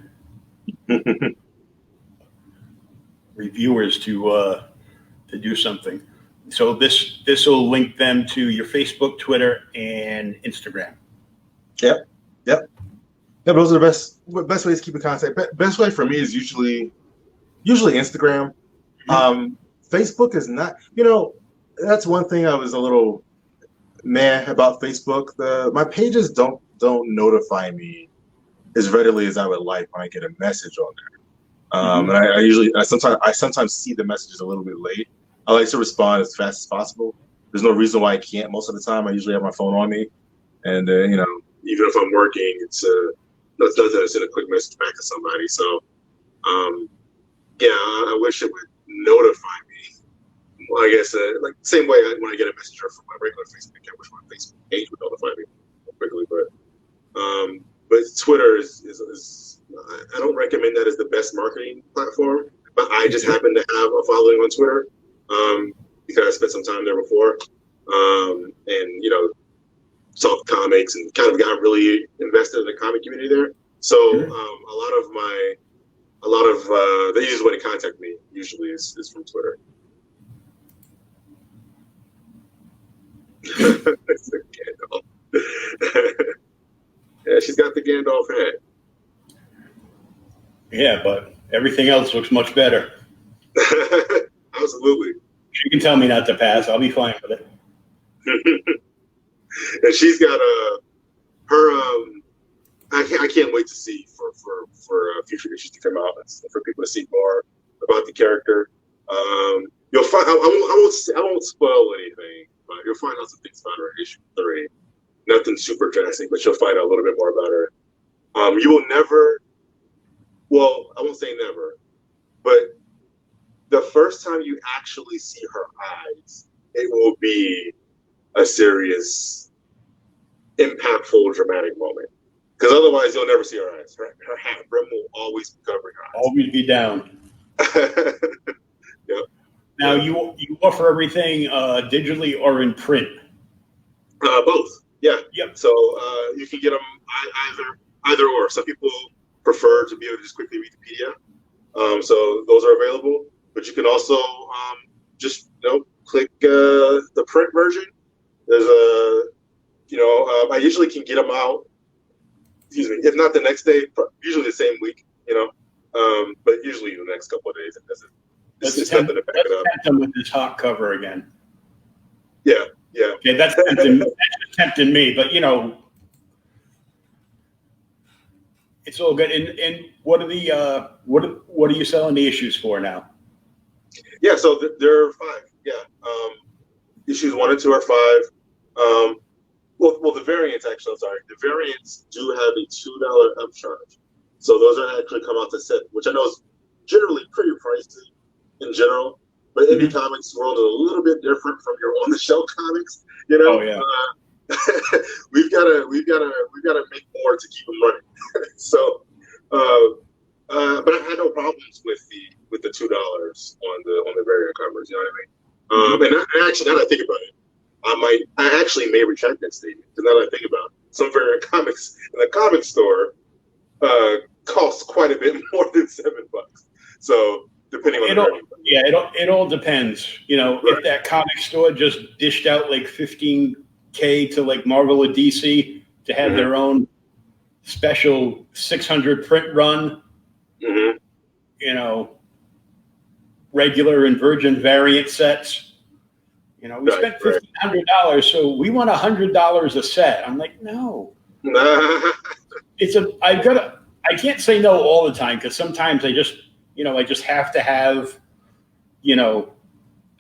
reviewers to do something. So this will link them to your Facebook, Twitter, and Instagram. Yep. Yeah, those are the best ways to keep in contact. Best way for me is usually Instagram. Mm-hmm. Facebook is not. That's one thing I was a little meh about Facebook. My pages don't notify me as readily as I would like when I get a message on there. And I sometimes see the messages a little bit late. I like to respond as fast as possible. There's no reason why I can't most of the time. I usually have my phone on me, and even if I'm working, it's nothing to send a quick message back to somebody. So I wish it would notify me. Well, I guess like the same way when I get a message from my regular Facebook, I wish my Facebook page would notify me more quickly. But Twitter is I don't recommend that as the best marketing platform. But I just happen to have a following on Twitter because I spent some time there before, and saw comics and kind of got really invested in the comic community there. So a lot of the easiest way to contact me usually is from Twitter. It's the Gandalf. Yeah, she's got the Gandalf hat. Yeah, but everything else looks much better. Absolutely. You can tell me not to pass. I'll be fine with it. And she's got her. I can't wait to see for future issues to come out and for people to see more about the character. You'll find. I won't spoil anything, but you'll find out some things about her in issue 3. Nothing super drastic, but you'll find out a little bit more about her. You will never. Well, I won't say never, but the first time you actually see her eyes, it will be a serious, impactful, dramatic moment. Because otherwise, you'll never see her eyes. Her hat brim will always be covering her eyes. Always be down. Yep. Now, you offer everything digitally or in print? Both. Yeah. Yep. So you can get them either or. Some people prefer to be able to just quickly read the PDF. So those are available. But you can also just click the print version. There's I usually can get them out. Excuse me, if not the next day, usually the same week. But usually the next couple of days. It's nothing to back it up. Tempt them with this hot cover again. Yeah. Okay, that's tempting me, but it's all good. And what are what are you selling the issues for now? Yeah, so there are 5. Yeah, issues 1 and 2 are 5. Well, the variants actually. I'm sorry. The variants do have a $2 upcharge, so those are actually come out to set, which I know is generally pretty pricey in general. But indie comics world is a little bit different from your on the shelf comics. You know, Oh yeah. we've got to make more to keep them running. So, but I had no problems with the $2 on the variant covers. You know what I mean? And actually, now that I think about it, I actually may retract that statement, because now that I think about it, some variant comics in the comic store cost quite a bit more than $7. So depending on the variant. Yeah, it all depends. You know, right. If that comic store just dished out like $15K to like Marvel or DC to have their own special 600 print run, you know, regular and Virgin variant sets. You know, we spent $1,500, so we want $100 a set. I'm like, no. I can't say no all the time, because sometimes I just have to have, you know,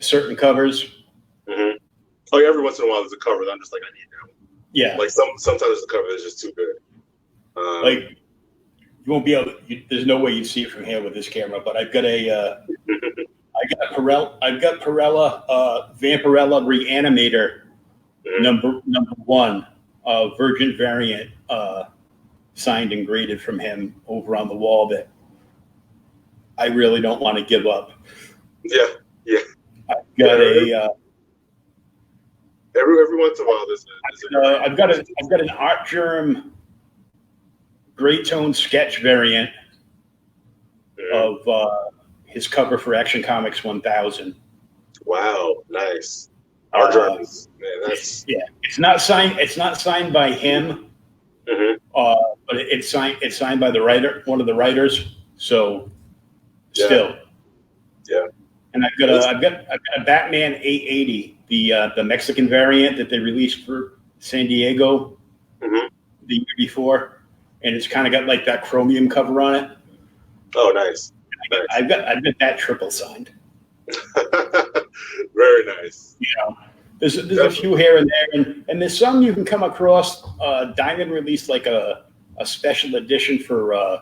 certain covers. Oh yeah, every once in a while there's a cover that I'm just like, I need that one. Yeah. Like sometimes the cover is just too good. Like you won't be able. There's no way you'd see it from here with this camera, but I've got I've got Perella Vampirella Reanimator number 1 Virgin variant signed and graded from him over on the wall that I really don't want to give up. Yeah. I've got every once in a while I've got an Art Germ gray tone sketch variant of his cover for Action Comics 1000. Wow, nice. Art Germs, man, that's It's not signed by him, but it's signed by the writer, one of the writers. So still, And I've got a Batman 880, the Mexican variant that they released for San Diego the year before, and it's kind of got like that chromium cover on it. Oh, nice. I've got that triple signed. Very nice. You know, there's a few here and there, and there's some you can come across. Diamond released like a special edition for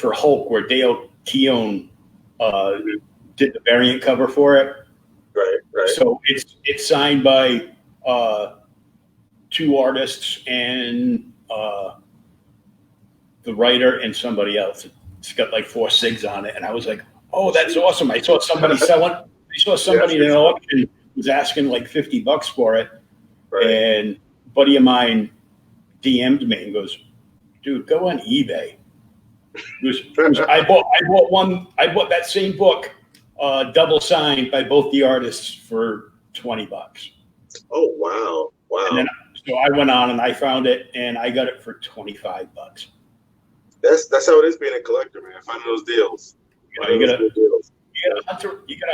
Hulk, where Dale Keown did the variant cover for it. Right. So it's signed by 2 artists and the writer and somebody else. It's got like 4 SIGs on it, and I was like, "Oh, that's awesome!" I saw somebody selling. I saw somebody in an auction was asking like $50 for it, and a buddy of mine DM'd me and goes, "Dude, go on eBay." I bought that same book, double signed by both the artists for $20. Oh wow! And then, so I went on and I found it, and I got it for $25. That's how it is being a collector, man. Finding those deals. You gotta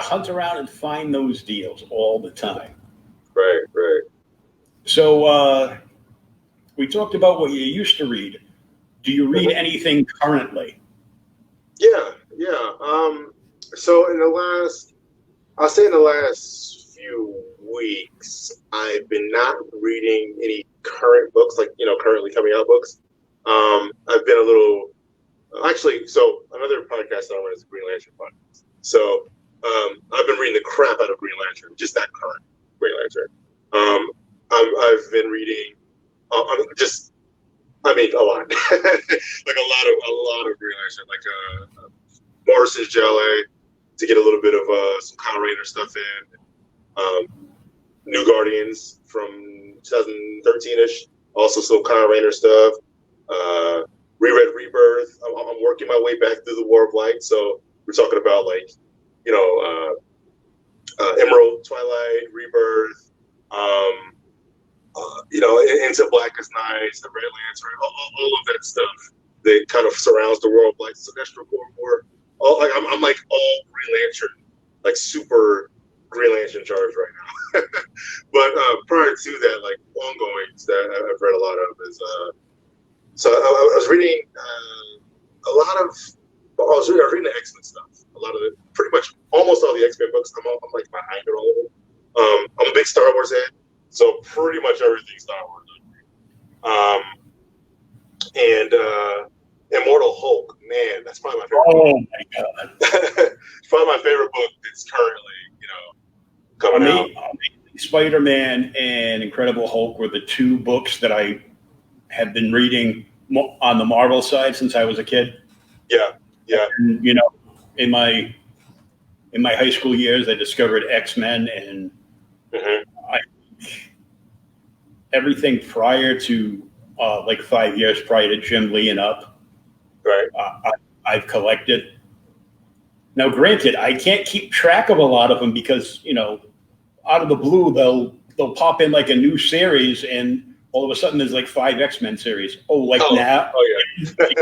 hunt around and find those deals all the time. Right. So we talked about what you used to read. Do you read anything currently? Yeah. So in the last few weeks, I've been not reading any current books, like, you know, currently coming out books. I've been a little, so another podcast that I run is Green Lantern podcast. So I've been reading the crap out of Green Lantern, just that current Green Lantern. I've been reading a lot. Like a lot of Green Lantern, like Morrison's Jelly, to get a little bit of some Kyle Rayner stuff in. New Guardians from 2013-ish, also some Kyle Rayner stuff. Reread Rebirth. I'm working my way back through the War of Light, so we're talking about, like, you know, Emerald, Twilight, Rebirth, you know, into Blackest Nights, the Red Lantern, all of that stuff that kind of surrounds the World of Light, Sinestro Corps. I'm like all Green Lantern, like super Green Lantern charge right now. But prior to that, like ongoings that I've read a lot of is so I was reading a lot of. I was reading the X-Men stuff. A lot of it, pretty much almost all the X-Men books. I'm like behind it, all of them. I'm a big Star Wars head. So pretty much everything Star Wars. And Immortal Hulk, man, that's probably my favorite. Oh my god, it's probably my favorite book that's currently, coming out. Amazing Spider-Man and Incredible Hulk were the two books that I have been reading on the Marvel side since I was a kid. Yeah. And, in my high school years, I discovered X-Men, and everything prior to 5 years prior to Jim Lee and up. Right. I've collected. Now, granted, I can't keep track of a lot of them because out of the blue they'll pop in like a new series, and all of a sudden there's like 5 X-Men series. Now. Oh yeah.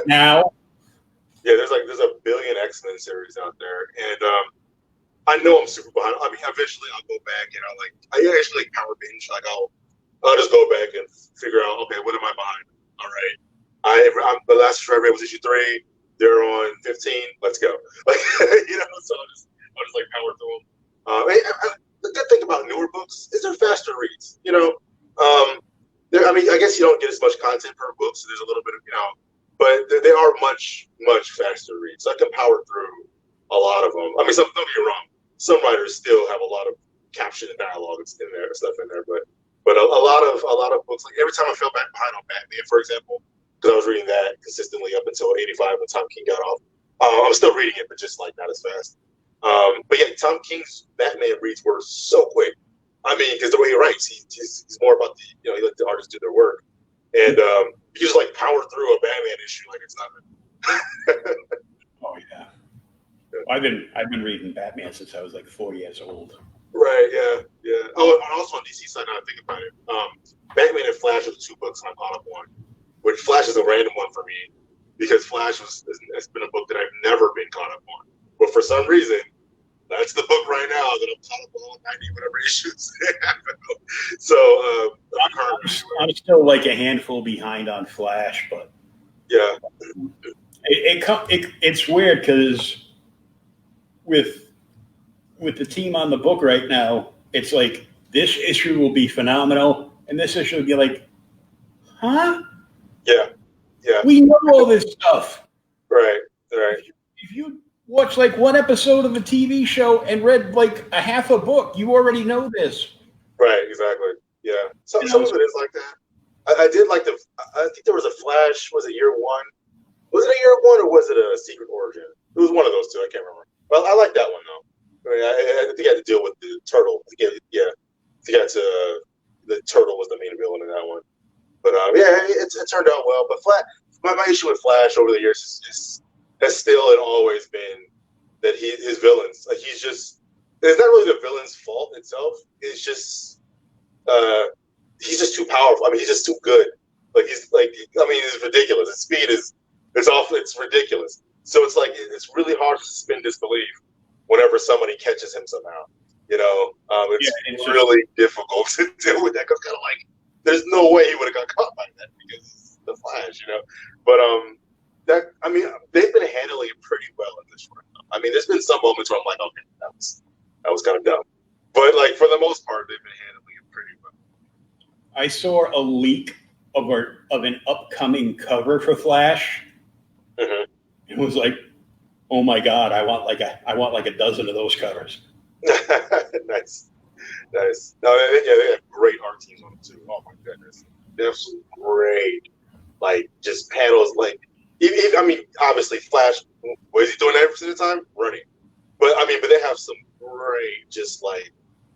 Now. Yeah, there's a billion X-Men series out there, and I know I'm super behind. I mean, eventually I'll go back and I actually power binge. I'll just go back and figure out, okay, what am I behind? All right, the last issue I read was issue 3. They're on 15. Let's go. So I'll just power through them. The good thing about newer books is they're faster reads. I guess you don't get as much content per book, so there's a little bit of but they are much faster reads. So I can power through a lot of them. I mean, don't get me wrong. Some writers still have a lot of caption and dialogue in there, stuff in there, but a lot of books, like every time I fell back behind on Batman, for example, because I was reading that consistently up until 85 when Tom King got off. I'm still reading it, but just not as fast. But yeah, Tom King's Batman reads were so quick. I mean, because the way he writes, he's more about he let the artists do their work, and you just power through a Batman issue like it's nothing. Oh yeah. I've been reading Batman since I was 4 years old. Right. Yeah. Oh, and also on DC side, now I think about it, Batman and Flash are the 2 books I caught up on. Which Flash is a random one for me because Flash has been a book that I've never been caught up on. But for some reason, that's the book right now that I'm caught up on 90 whatever issues. So I'm still a handful behind on Flash, but yeah, it's weird because with the team on the book right now, it's this issue will be phenomenal, and this issue will be huh? Yeah. We know all this stuff. Right. If you watch one episode of a TV show and read a half a book, you already know this. Right. Exactly. Yeah. Some of it is like that. I did I think there was a Flash. Was it year 1? Was it a year 1 or was it a Secret Origin? It was one of those 2. I can't remember. Well, I like that one though. I mean, I think I had to deal with the turtle. The turtle was the main villain in that one. But it turned out well. But my issue with Flash over the years has still and always been that his villains, it's not really the villain's fault itself. It's just he's just too powerful. I mean, he's just too good. It's ridiculous. His speed it's ridiculous. So it's really hard to suspend disbelief whenever somebody catches him somehow. It's really difficult to deal with that because there's no way he would have got caught by that because it's the Flash, But they've been handling it pretty well in this one. I mean, there's been some moments where I'm okay, that was kind of dumb. But for the most part, they've been handling it pretty well. I saw a leak of an upcoming cover for Flash. Mm-hmm. It was oh my god, I want a dozen of those covers. Nice. No, they have great art teams on them too. Oh my goodness, they have some great, just panels. Obviously, Flash. What is he doing 90% of the time? Running. But they have some great, just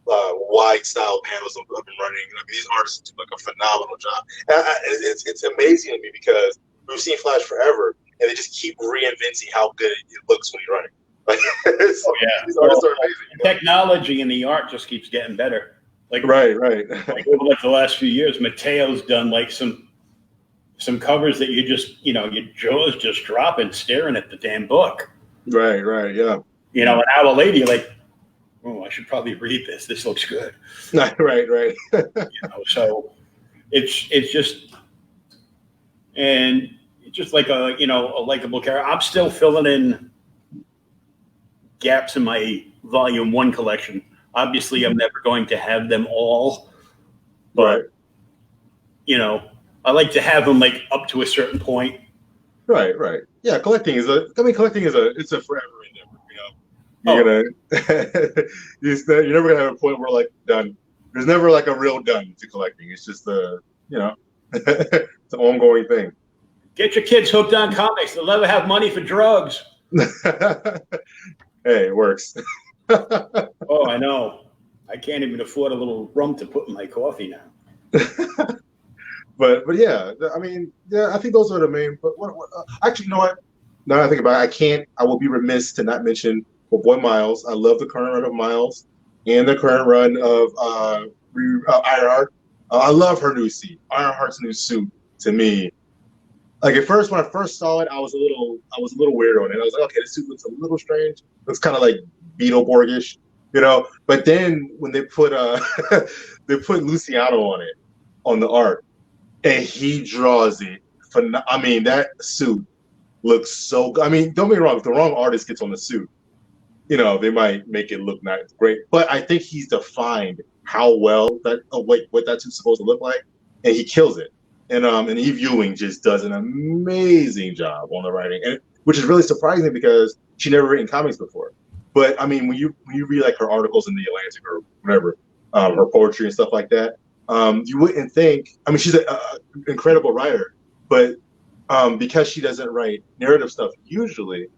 wide style panels of him running. These artists do a phenomenal job. And it's amazing to me because we've seen Flash forever, and they just keep reinventing how good it looks when he's running. These artists are amazing. Technology and the art just keeps getting better. Right. Over the last few years, Mateo's done some covers that you just your jaw's just dropping staring at the damn book. Right, yeah. An hour later you're oh, I should probably read this. This looks good. Right. So it's just a likable character. I'm still filling in gaps in my Volume 1 collection. Obviously, I'm never going to have them all, but I like to have them like up to a certain point. Right. Yeah, collecting is it's a forever endeavor. You're never gonna have a point where like done. There's never like a real done to collecting. It's just it's an ongoing thing. Get your kids hooked on comics. They'll never have money for drugs. Hey, it works. Oh, I know. I can't even afford a little rum to put in my coffee now. But yeah, I mean, I think those are the main. But actually, you know what? Now that I think about it, I will be remiss to not mention my boy Miles. I love the current run of Miles and the current run of Ironheart. I love her new suit. Ironheart's new suit to me. Like at first, when I first saw it, I was a little weird on it. I was like, okay, this suit looks a little strange. Looks kind of like Beetleborgish, But then when they put they put Luciano on it on the art, and he draws it. I mean, that suit looks so good. I mean, don't get me wrong. If the wrong artist gets on the suit, they might make it look not great. But I think he's defined how well what that suit's supposed to look like, and he kills it. And IVWall just does an amazing job on the writing, and which is really surprising because she never written comics before. But I mean, when you read like her articles in the Atlantic or whatever, her poetry and stuff like that, you wouldn't think. I mean, she's an incredible writer, but because she doesn't write narrative stuff usually,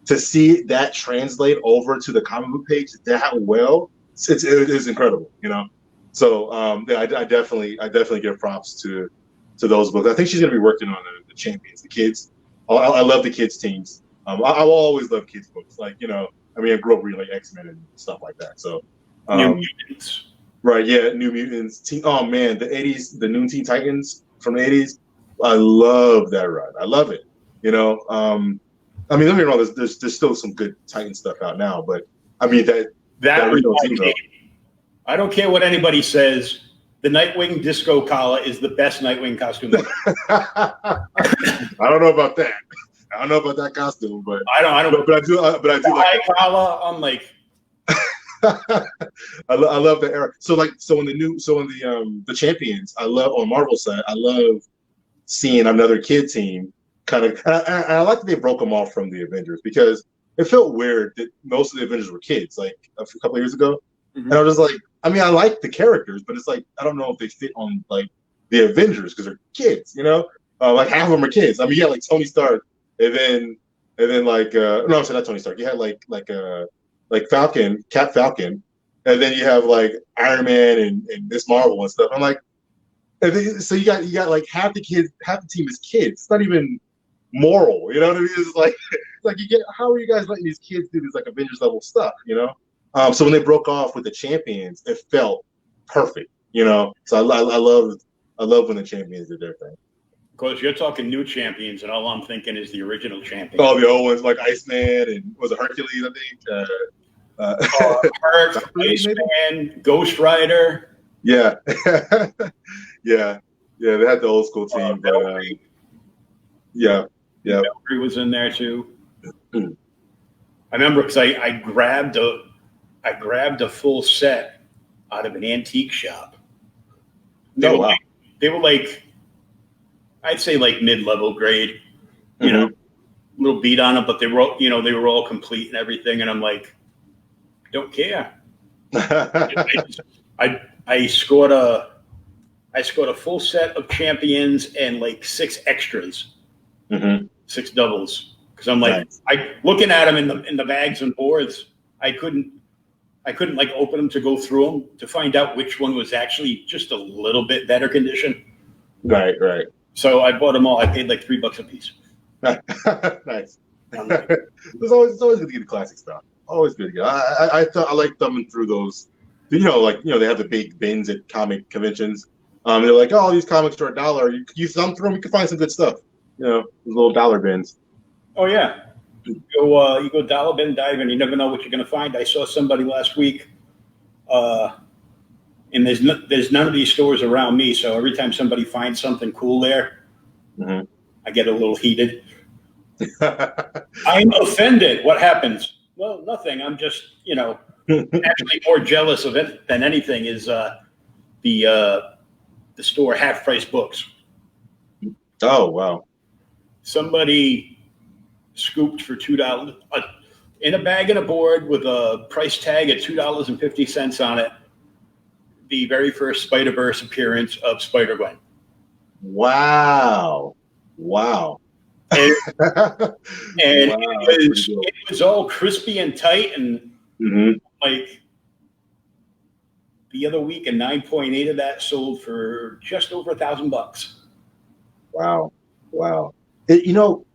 to see that translate over to the comic book page that well, it is incredible, So I definitely give props to those books. I think she's going to be working on the Champions, the kids. I love the kids teams. I will always love kids books. Like I mean, I grew up reading like X-Men and stuff like that. So New Mutants. Right, yeah, New Mutants. Oh man, the '80s, the Noon Teen Titans from the '80s. I love that run. I love it. I mean, don't get me wrong. There's still some good Titan stuff out now, but I mean that original team, though. I don't care what anybody says. The Nightwing disco collar is the best Nightwing costume ever. I don't know about that. I don't know about that costume, but I don't. But I do. But I do like high collar. I'm like. I love the era. So in the Champions, I love on Marvel side. I love seeing another kid team kind of. And I like that they broke them off from the Avengers because it felt weird that most of the Avengers were kids, like a couple of years ago. Mm-hmm. And I was just like, I mean, I like the characters, but it's like I don't know if they fit on like the Avengers because they're kids, like half of them are kids. I mean, you had like Tony Stark, and then like no, I'm saying not Tony Stark. You had like Falcon, Cap Falcon, and then you have like Iron Man and Miss Marvel and stuff. I'm like, so you got like half the team is kids. It's not even moral, you know what I mean? It's like how are you guys letting these kids do this like Avengers level stuff, So when they broke off with the Champions, it felt perfect, So I love when the Champions did their thing. Because you're talking new champions, and all I'm thinking is the original champion. Oh, the old ones like Iceman and was it Hercules? I think. Herc, Iceman, Ghost Rider. Yeah, yeah. They had the old school team, but yeah. Valkyrie was in there too. I remember because I grabbed a full set out of an antique shop. They were like. I'd say like mid-level grade, a little beat on them, but they were all complete and everything. And I'm like, don't care. I scored a full set of champions and like 6 extras, 6 doubles. Because I'm like, nice. Looking at them in the bags and boards, I couldn't like open them to go through them to find out which one was actually just a little bit better condition. Right. So I bought them all. I paid like $3 a piece. Nice. It's always good to get the classic stuff. Always good to get. I like thumbing through those. They have the big bins at comic conventions. They're like, oh, these comics are $1. You thumb through them, you can find some good stuff. Those little dollar bins. Oh yeah. You go dollar bin diving. You never know what you're going to find. I saw somebody last week. And there's none of these stores around me, so every time somebody finds something cool there, I get a little heated. I'm offended. What happens? Well, nothing. I'm just, actually more jealous of it than anything is the the store Half Price Books. Oh, wow. Somebody scooped for $2 in a bag and a board with a price tag at $2.50 on it. The very first Spider-Verse appearance of Spider-Gwen. Wow. Wow. And, Wow, it was all crispy and tight, and like the other week, a 9.8 of that sold for just over $1,000. Wow. Wow.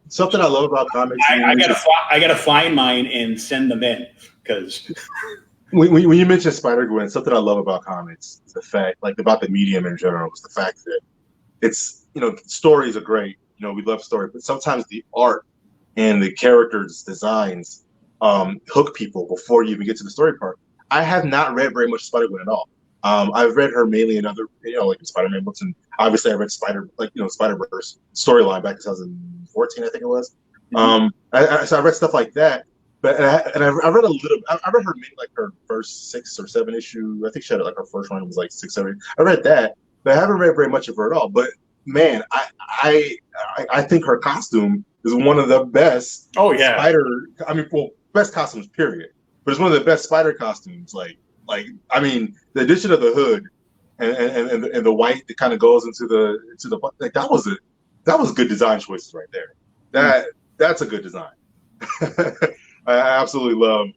Something I love about comics. I gotta find mine and send them in, because when you mention Spider-Gwen, something I love about comics is the fact, like about the medium in general, is the fact that it's, stories are great. We love story, but sometimes the art and the characters' designs hook people before you even get to the story part. I have not read very much Spider-Gwen at all. I've read her mainly in other, like in Spider-Man books, and obviously I read Spider-Verse storyline back in 2014, I think it was. So I read stuff like that, but I read a little. I read her maybe like her first 6 or 7 issue. I think she had like her first one was like 6, 7. I read that, but I haven't read very much of her at all. But man, I think her costume is one of the best. Oh yeah, best costumes period. But it's one of the best spider costumes. Like the addition of the hood and the white that kind of goes into the like that was good design choices right there. That's a good design. I absolutely love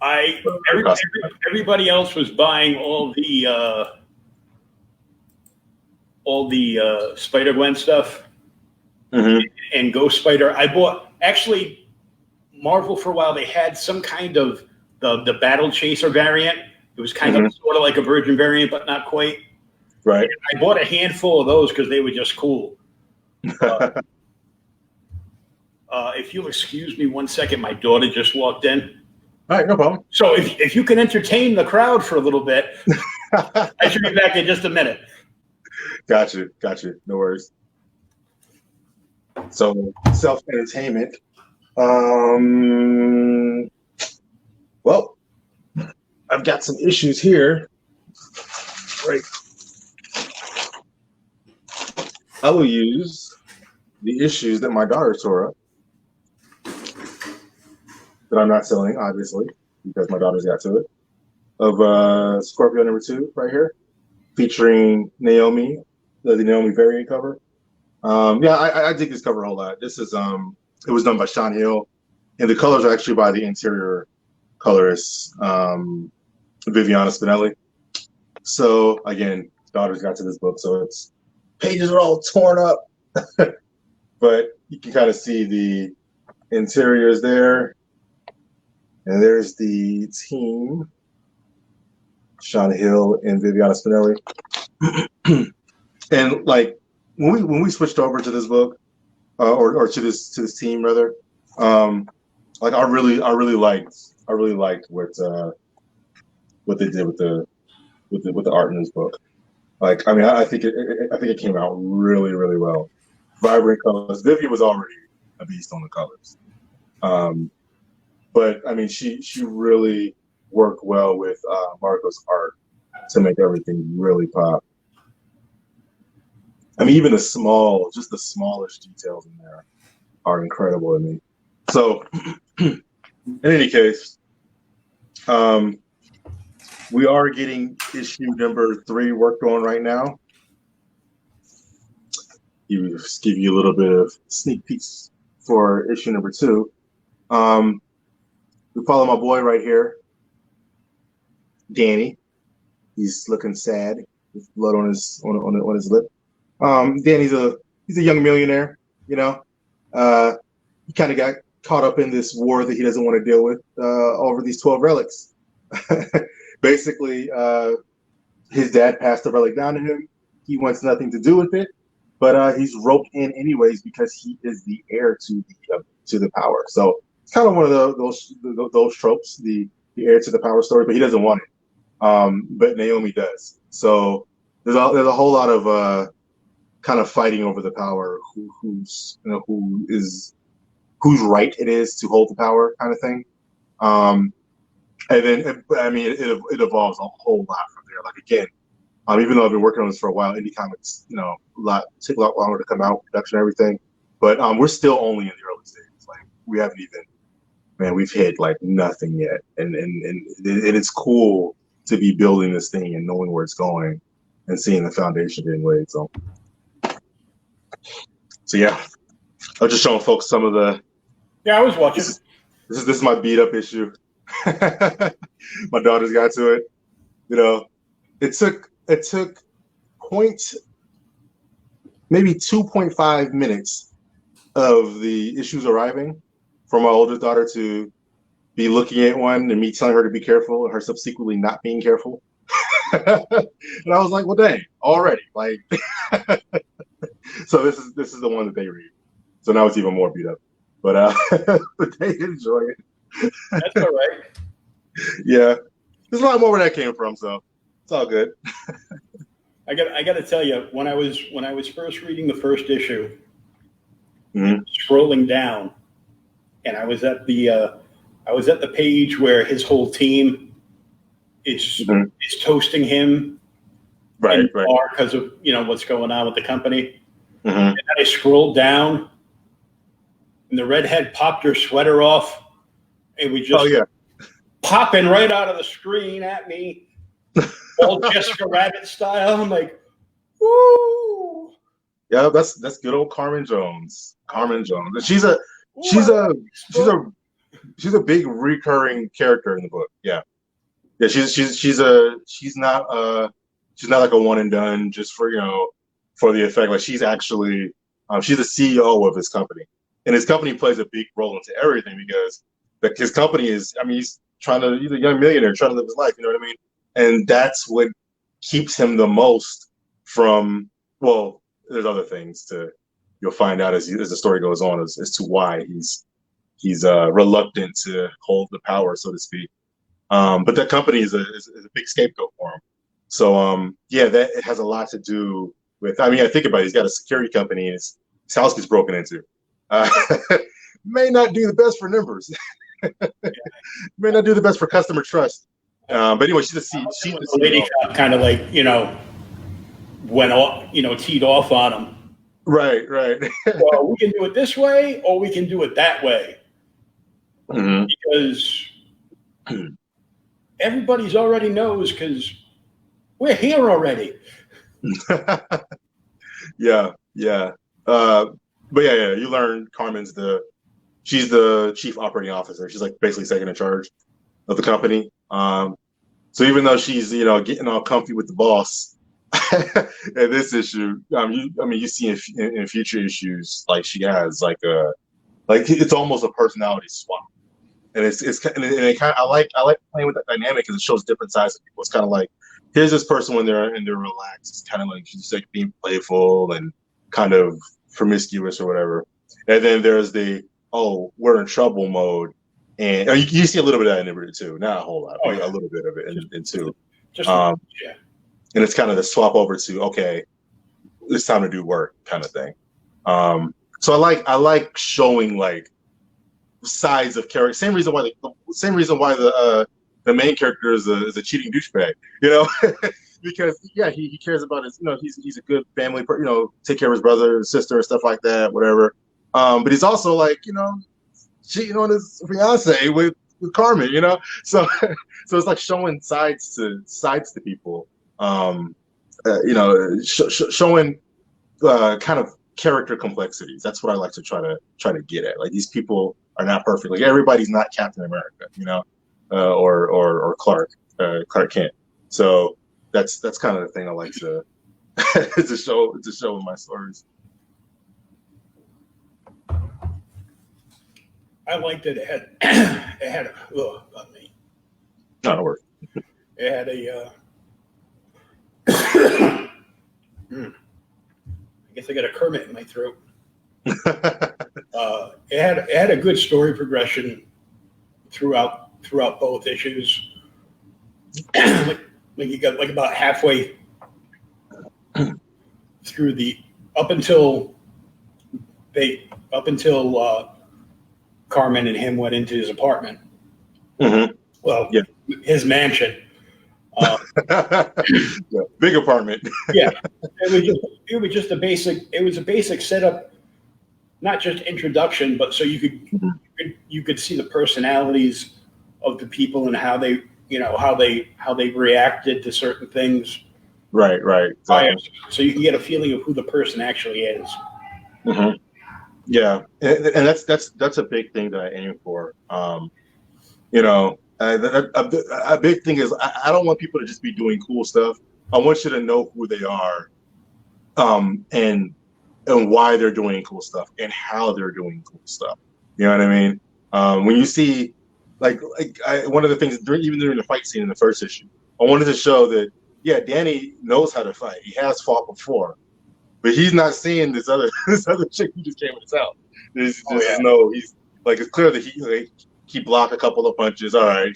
her. Everybody else was buying all the Spider-Gwen stuff and Ghost Spider. I bought, actually, Marvel for a while, they had some kind of the Battle Chaser variant. It was kind of sort of like a Virgin variant, but not quite. Right. And I bought a handful of those because they were just cool. If you'll excuse me 1 second, my daughter just walked in. All right, no problem. So if you can entertain the crowd for a little bit, I should be back in just a minute. Gotcha. No worries. So self-entertainment. Well, I've got some issues here. Right. I will use the issues that my daughter tore up, that I'm not selling, obviously, because my daughter's got to it, of Scorpio #2 right here, featuring Naomi, the Naomi variant cover. I dig this cover a whole lot. This is it was done by Sean Hill, and the colors are actually by the interior colorist Viviana Spinelli. So again, daughter's got to this book, so its pages are all torn up, but you can kind of see the interiors there, and there's the team, Sean Hill and Viviana Spinelli. And like when we switched over to this book, or to this team rather, like I really liked what they did with the art in this book. Like, I think it came out really, really well. Vibrant colors. Vivi was already a beast on the colors, but she really worked well with Marco's art to make everything really pop. Even the smallest details in there are incredible to me. So, in any case, we are getting issue #3 worked on right now. Just give you a little bit of sneak peeks for issue #2. We follow my boy right here, Danny. He's looking sad with blood on his lip. Danny's a young millionaire. He kind of got caught up in this war that he doesn't want to deal with over these 12 relics. Basically, his dad passed the relic down to him. He wants nothing to do with it, but he's roped in anyways because he is the heir to the power. So it's kind of one of those tropes, the heir to the power story, but he doesn't want it. But Naomi does. So there's a whole lot of kind of fighting over the power, who's right it is to hold the power, kind of thing. And then it evolves a whole lot from there. Like again, Even though I've been working on this for a while, indie comics, take a lot longer to come out, production and everything. But we're still only in the early stages. Like we haven't even, man, we've hit like nothing yet, and it's cool to be building this thing and knowing where it's going, and seeing the foundation being laid. So yeah, I was just showing folks some of the. Yeah, I was watching. This is my beat up issue. My daughters got to it. It took maybe 2.5 minutes of the issues arriving for my oldest daughter to be looking at one and me telling her to be careful and her subsequently not being careful. And I was like, well, dang, already. Like, so this is the one that they read. So now it's even more beat up. But they enjoy it. That's all right. Yeah. There's a lot more where that came from, so it's all good. I got to tell you, when I was first reading the first issue, scrolling down, and I was at the page where his whole team is toasting him, right, because of what's going on with the company. And then I scrolled down, and the redhead popped her sweater off, and we just popping right out of the screen at me, all Jessica Rabbit style. I'm like, woo! Yeah, that's good old Carmen Jones. Carmen Jones. And she's a big recurring character in the book. Yeah. Yeah, she's not like a one and done just for for the effect. Like she's actually she's the CEO of his company. And his company plays a big role into everything because his company is, he's he's a young millionaire trying to live his life, you know what I mean? And that's what keeps him the most from, well, there's other things you'll find out as the story goes on as to why he's reluctant to hold the power, so to speak. But that company is a big scapegoat for him. So that it has a lot to do with, I think about it, he's got a security company and his house gets broken into. May not do the best for numbers. May not do the best for customer trust. But anyway, she's the lady kind of like, went off, teed off on him. Right. Well, we can do it this way or we can do it that way. Because everybody's already knows because we're here already. Yeah. But yeah, you learn Carmen's she's the chief operating officer. She's like basically second in charge of the company. So even though she's getting all comfy with the boss in this issue, you see in future issues like she has like it's almost a personality swap, and I like playing with that dynamic because it shows different sides of people. It's kind of like here's this person when they're relaxed, it's kind of like she's like being playful and kind of promiscuous or whatever, and then there's the we're in trouble mode. And you see a little bit of that in Liberty too, not a whole lot, but a little bit of it in two. And it's kind of the swap over to okay, it's time to do work kind of thing. So I like showing like sides of character. Same reason why the main character is a cheating douchebag, because he cares about his he's a good family, take care of his brother and sister and stuff like that, whatever. But he's also like cheating on his fiance with Carmen, so it's like showing sides to people, showing kind of character complexities. That's what I like to try to get at. Like these people are not perfect. Like everybody's not Captain America, or Clark Kent. So that's kind of the thing I like to to show in my stories. I liked it. It had Not work. It had a. I guess I got a Kermit in my throat. It had a good story progression throughout both issues. like you got like about halfway through up until Carmen and him went into his apartment. Well, his mansion. Yeah, big apartment. Yeah, it was a basic setup, not just introduction, but so you could see the personalities of the people and how they how they reacted to certain things. Right, exactly. So you can get a feeling of who the person actually is. Mm-hmm. Yeah, and that's a big thing that I aim for. You know, a big thing is I don't want people to just be doing cool stuff. I want you to know who they are, and why they're doing cool stuff and how they're doing cool stuff. You know what I mean? When you see, one of the things even during the fight scene in the first issue, I wanted to show that Danny knows how to fight. He has fought before, but he's not seeing this other this other chick who just came in his house. He's like, it's clear that he blocked a couple of punches. All right,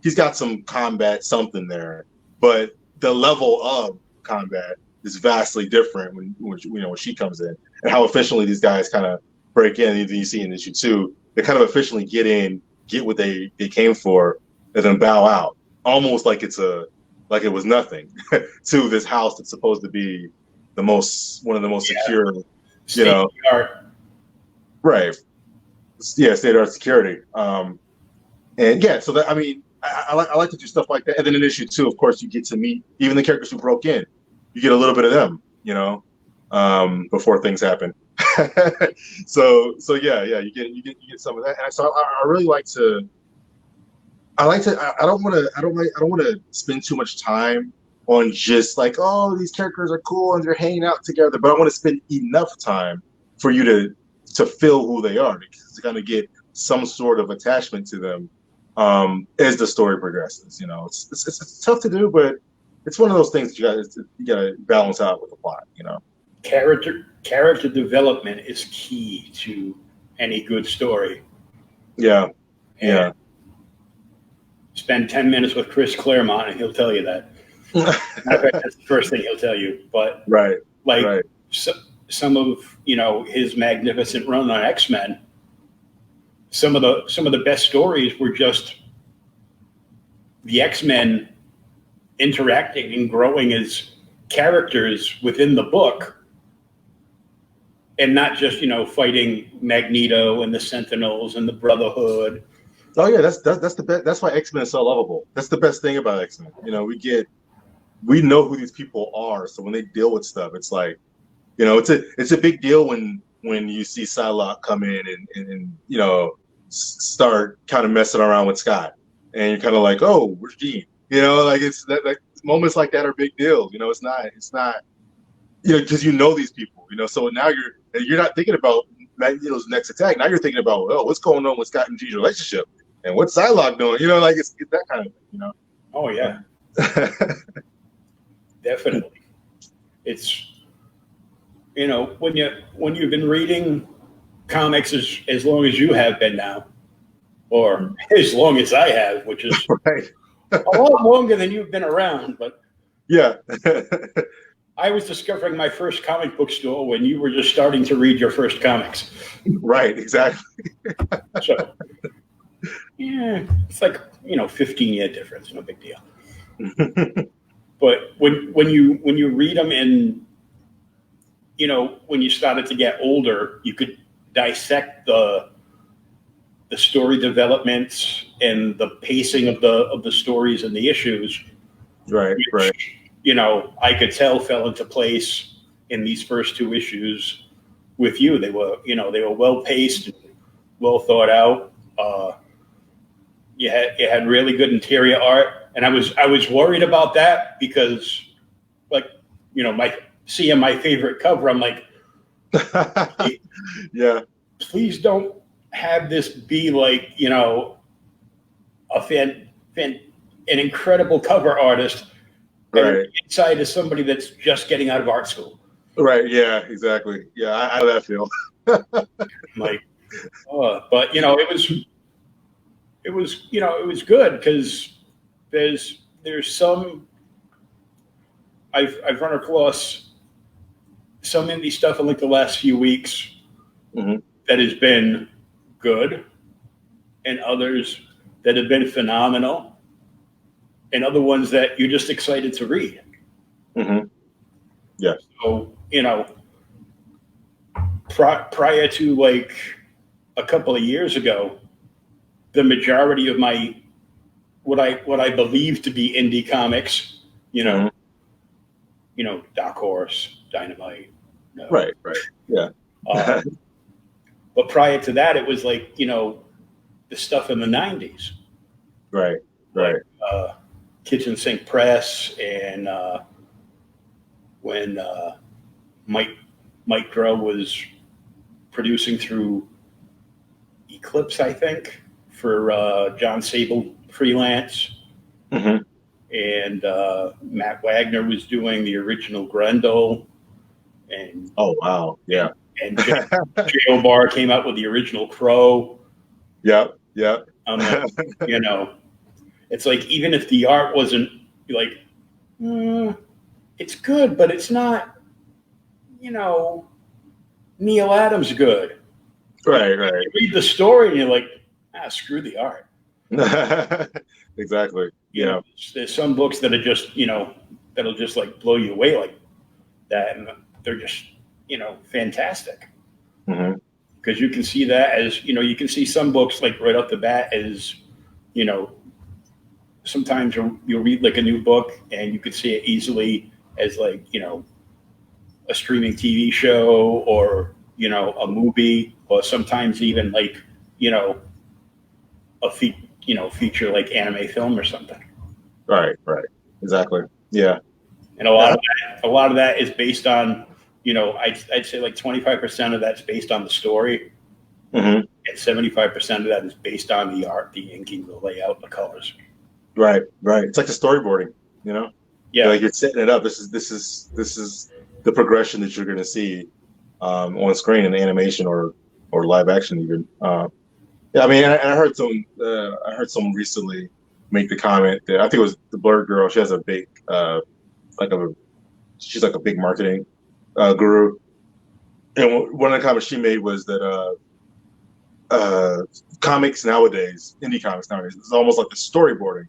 he's got some combat something there, but the level of combat is vastly different when she comes in, and how efficiently these guys kind of break in. You see in issue 2, they kind of efficiently get in, get what they came for, and then bow out, almost like it was nothing to this house that's supposed to be one of the most secure, right? Yeah, state of art security. And yeah, so that, I mean, I like to do stuff like that. And then in issue 2, of course, you get to meet even the characters who broke in. You get a little bit of them, before things happen. so yeah, you get some of that. And so I really like to. I don't want to spend too much time on just like, oh, these characters are cool and they're hanging out together, but I want to spend enough time for you to feel who they are, to kind of get some sort of attachment to them as the story progresses. It's tough to do, but it's one of those things that you gotta balance out with the plot. Character development is key to any good story. Yeah. Spend 10 minutes with Chris Claremont and he'll tell you that. That's the first thing he'll tell you. But some of his magnificent run on X-Men, some of the best stories were just the X-Men interacting and growing as characters within the book, and not just fighting Magneto and the Sentinels and the Brotherhood. Oh yeah, that's the best. That's why X-Men is so lovable. That's the best thing about X-Men. We know who these people are, so when they deal with stuff, it's like, it's a big deal when you see Psylocke come in and start kind of messing around with Scott, and you're kind of like, oh, where's Jean? It's that, like, moments like that are big deals. It's not because these people. So now you're not thinking about Magneto's next attack. Now you're thinking about, oh, what's going on with Scott and Jean's relationship, and what's Psylocke doing? It's that kind of thing. Oh yeah, definitely. It's when you've been reading comics as long as you have been now, or as long as I have, which is right. A lot longer than you've been around. But yeah. I was discovering my first comic book store when you were just starting to read your first comics. Right, exactly. So, yeah, it's like 15-year difference, no big deal. But when you read them and when you started to get older, you could dissect the story developments and the pacing of the stories and the issues. Right, right. I could tell fell into place in these first 2 issues with you. They were well paced, and well thought out. You had really good interior art, and I was worried about that because, seeing my favorite cover, I'm like, yeah, please don't have this be like an incredible cover artist. Right. Inside is somebody that's just getting out of art school. Right. Yeah. Exactly. Yeah. I know that feel. But it was good because there's some I've run across some indie stuff in like the last few weeks that has been good, and others that have been phenomenal. and other ones that you're just excited to read. Mm-hmm. Yeah. So, prior to like a couple of years ago, the majority of my what I believe to be indie comics, Mm-hmm. Dark Horse, Dynamite. No. Right. Yeah. But prior to that, it was like, the stuff in the 90s. Right. Like Kitchen Sink Press, and when Mike Groh was producing through Eclipse, I think, for John Sable freelance. Mm-hmm. And Matt Wagner was doing the original Grendel. And oh wow, yeah. And J.O. Barr came out with the original Crow. Yeah. It's like, even if the art wasn't like, it's good, but it's not, Neil Adams good. Right. You read the story and you're like, screw the art. Exactly. Yeah. There's some books that are just, that'll just like blow you away like that. And they're just, fantastic. Mm-hmm. Because you can see that as, you can see some books like right off the bat as, sometimes you'll read like a new book and you could see it easily as like, a streaming TV show or, a movie, or sometimes even like, a feature like anime film or something. Right. Exactly. Yeah. And a lot of that is based on, I'd say like 25% of that's based on the story. Mm-hmm. And 75% of that is based on the art, the inking, the layout, the colors. Right. It's like the storyboarding, Yeah. Like you're setting it up. This is the progression that you're going to see on screen in animation or live action even. Yeah, I mean, and I heard someone recently make the comment that I think it was the Blurred Girl. She has a big she's like a big marketing guru, and one of the comments she made was that comics nowadays, indie comics nowadays, is almost like the storyboarding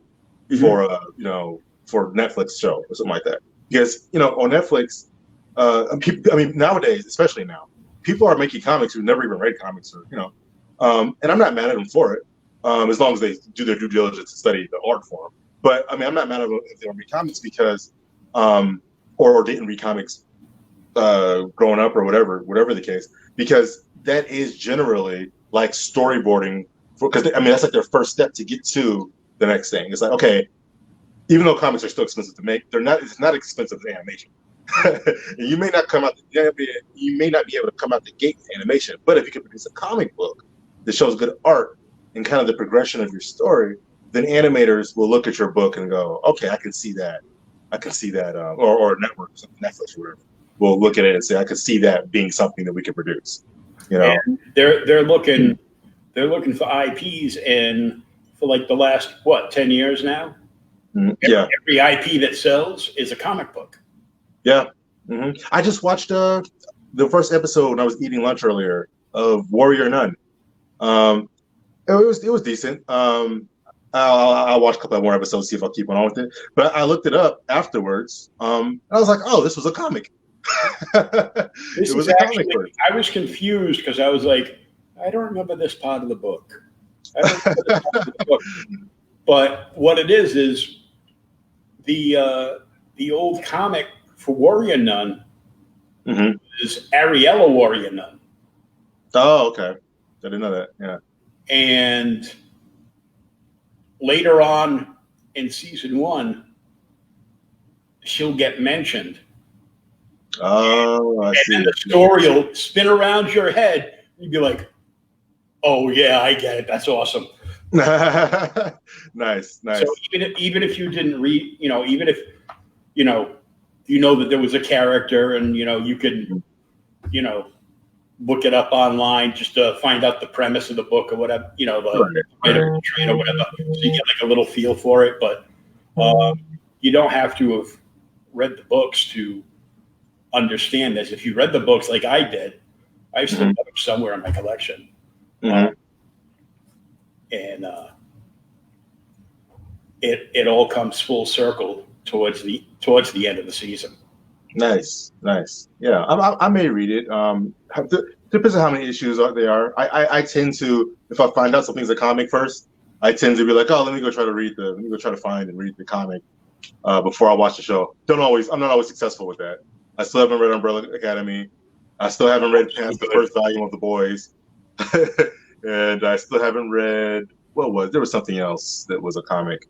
for for Netflix show or something like that. Because on Netflix, nowadays, especially now, people are making comics who never even read comics, or and I'm not mad at them for it, as long as they do their due diligence to study the art form. But I mean, I'm not mad at them if they don't read comics because, or didn't read comics growing up or whatever the case, because that is generally like storyboarding because that's like their first step to get to the next thing. It's like, okay, even though comics are still expensive to make, it's not expensive as animation. You may not you may not be able to come out the gate with animation, but if you can produce a comic book that shows good art and kind of the progression of your story, then animators will look at your book and go, okay, I can see that, or network, Netflix or whatever, will look at it and say, I can see that being something that we can produce. And they're looking for IPs, and for like the last 10 years now, every IP that sells is a comic book. Yeah. Mm-hmm. I just watched the first episode when I was eating lunch earlier of Warrior Nun. It was decent. I'll watch a couple of more episodes, see if I'll keep on with it. But I looked it up afterwards, and I was like, "Oh, this was a comic." I was confused because I was like, I don't remember this part of the book. But what it is the old comic for Warrior Nun is Ariella Warrior Nun. Oh, okay. I didn't know that. Yeah. And later on in season 1, she'll get mentioned. Oh, I see. And the story will spin around your head. You'd be like, oh, yeah, I get it. That's awesome. Nice. So even if you didn't read, even if, that there was a character and, you could, look it up online just to find out the premise of the book or whatever, the train or whatever. So you get like a little feel for it. But you don't have to have read the books to understand this. If you read the books like I did, I still have them somewhere in my collection. And it all comes full circle towards the end of the season. Nice. Yeah, I may read it. Depends on how many issues they are. I tend to, if I find out something's a comic first, I tend to be like, oh, let me go try to find and read the comic before I watch the show. I'm not always successful with that. I still haven't read Umbrella Academy. I still haven't read past the first volume of The Boys, and I still haven't read there was something else that was a comic.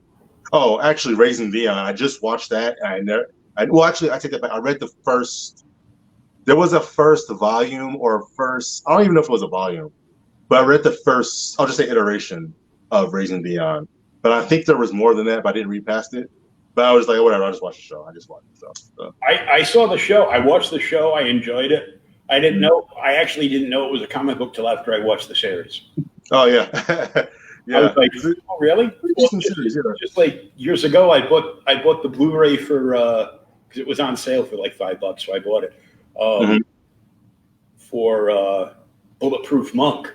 Oh, actually, Raising Dion. I just watched that. And I take that back. I read the first. There was a first volume or first. I don't even know if it was a volume, but I read the first. I'll just say iteration of Raising Dion. But I think there was more than that. But I didn't read past it. But I was like, whatever. I just watched the show. So. I saw the show. I watched the show. I enjoyed it. I actually didn't know it was a comic book till after I watched the series. Oh yeah. Yeah. I was like, oh, really? Just like years ago, I bought the Blu-ray for because it was on sale for like $5, so I bought it for Bulletproof Monk.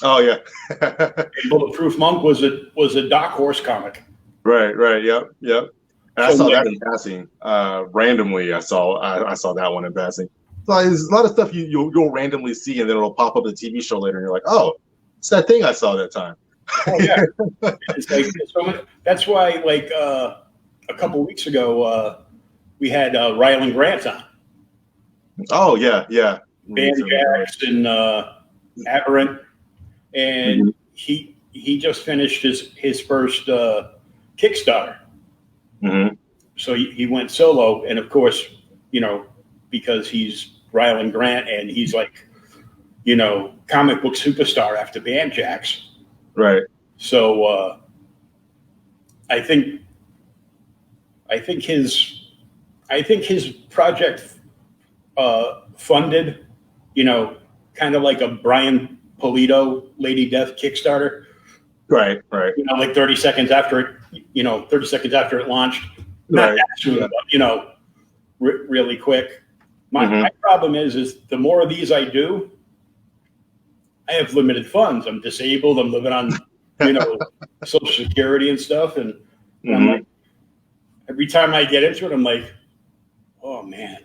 Oh yeah. And Bulletproof Monk was a Dark Horse comic. Right. Yep. And I saw that in passing. Randomly, I saw that one in passing. So there's a lot of stuff you'll randomly see, and then it'll pop up in a TV show later, and you're like, oh, it's that thing I saw that time. Oh yeah. It's like, that's why, like a couple of weeks ago, we had Rylan Grant on. Oh yeah. Banjax and Aberrant, and he just finished his first Kickstarter. Mm-hmm. So he went solo, and of course, because he's Rylan Grant and he's like, comic book superstar after Banjax. Right. So I think his project funded, kind of like a Brian Pulido Lady Death Kickstarter. Right. Like 30 seconds after it launched. Not that soon, but really quick. My problem is the more of these I do, I have limited funds. I'm disabled. I'm living on, Social Security and stuff. And I'm like, every time I get into it, I'm like, oh man,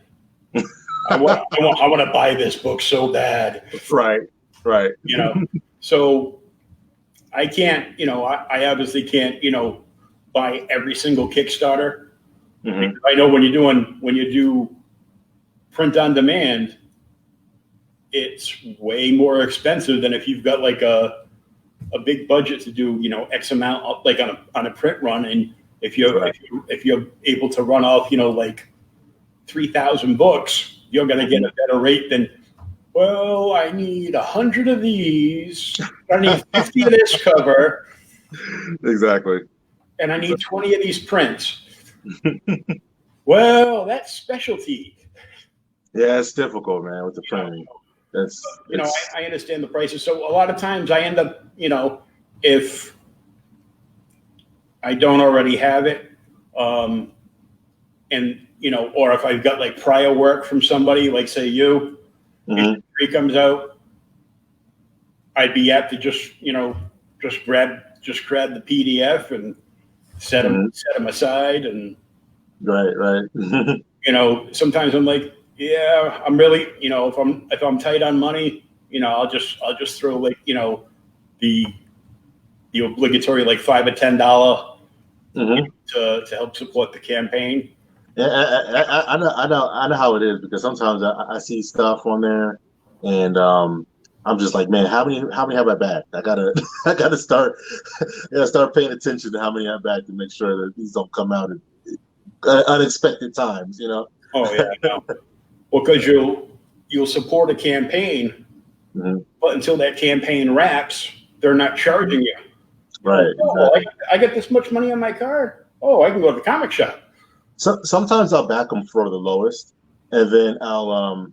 I want to buy this book so bad. Right. So I can't, I obviously can't, buy every single Kickstarter. I know when you do print on demand, it's way more expensive than if you've got like a big budget to do, X amount like on a print run. And if you're able to run off, like 3,000 books, you're going to get a better rate than, well, I need 100 of these. I need 50 of this cover. Exactly. And I need 20 of these prints. Well, that's specialty. Yeah, it's difficult, man, with the printing. I understand the prices. So a lot of times I end up, if I don't already have it, and, or if I've got like prior work from somebody, like say you, if three comes out, I'd be apt to just grab the PDF and set them aside. And, right. Sometimes I'm like, yeah, I'm really, if I'm tight on money, I'll just throw like, the obligatory like $5 or $10 to help support the campaign. Yeah, I know how it is, because sometimes I see stuff on there, and I'm just like, man, how many have I backed? I gotta start paying attention to how many I backed to make sure that these don't come out at unexpected times. Oh yeah, I know. Well, because you'll support a campaign, but until that campaign wraps, they're not charging you. Right. Oh, exactly. I get this much money on my card. Oh, I can go to the comic shop. So sometimes I'll back them for the lowest, and then I'll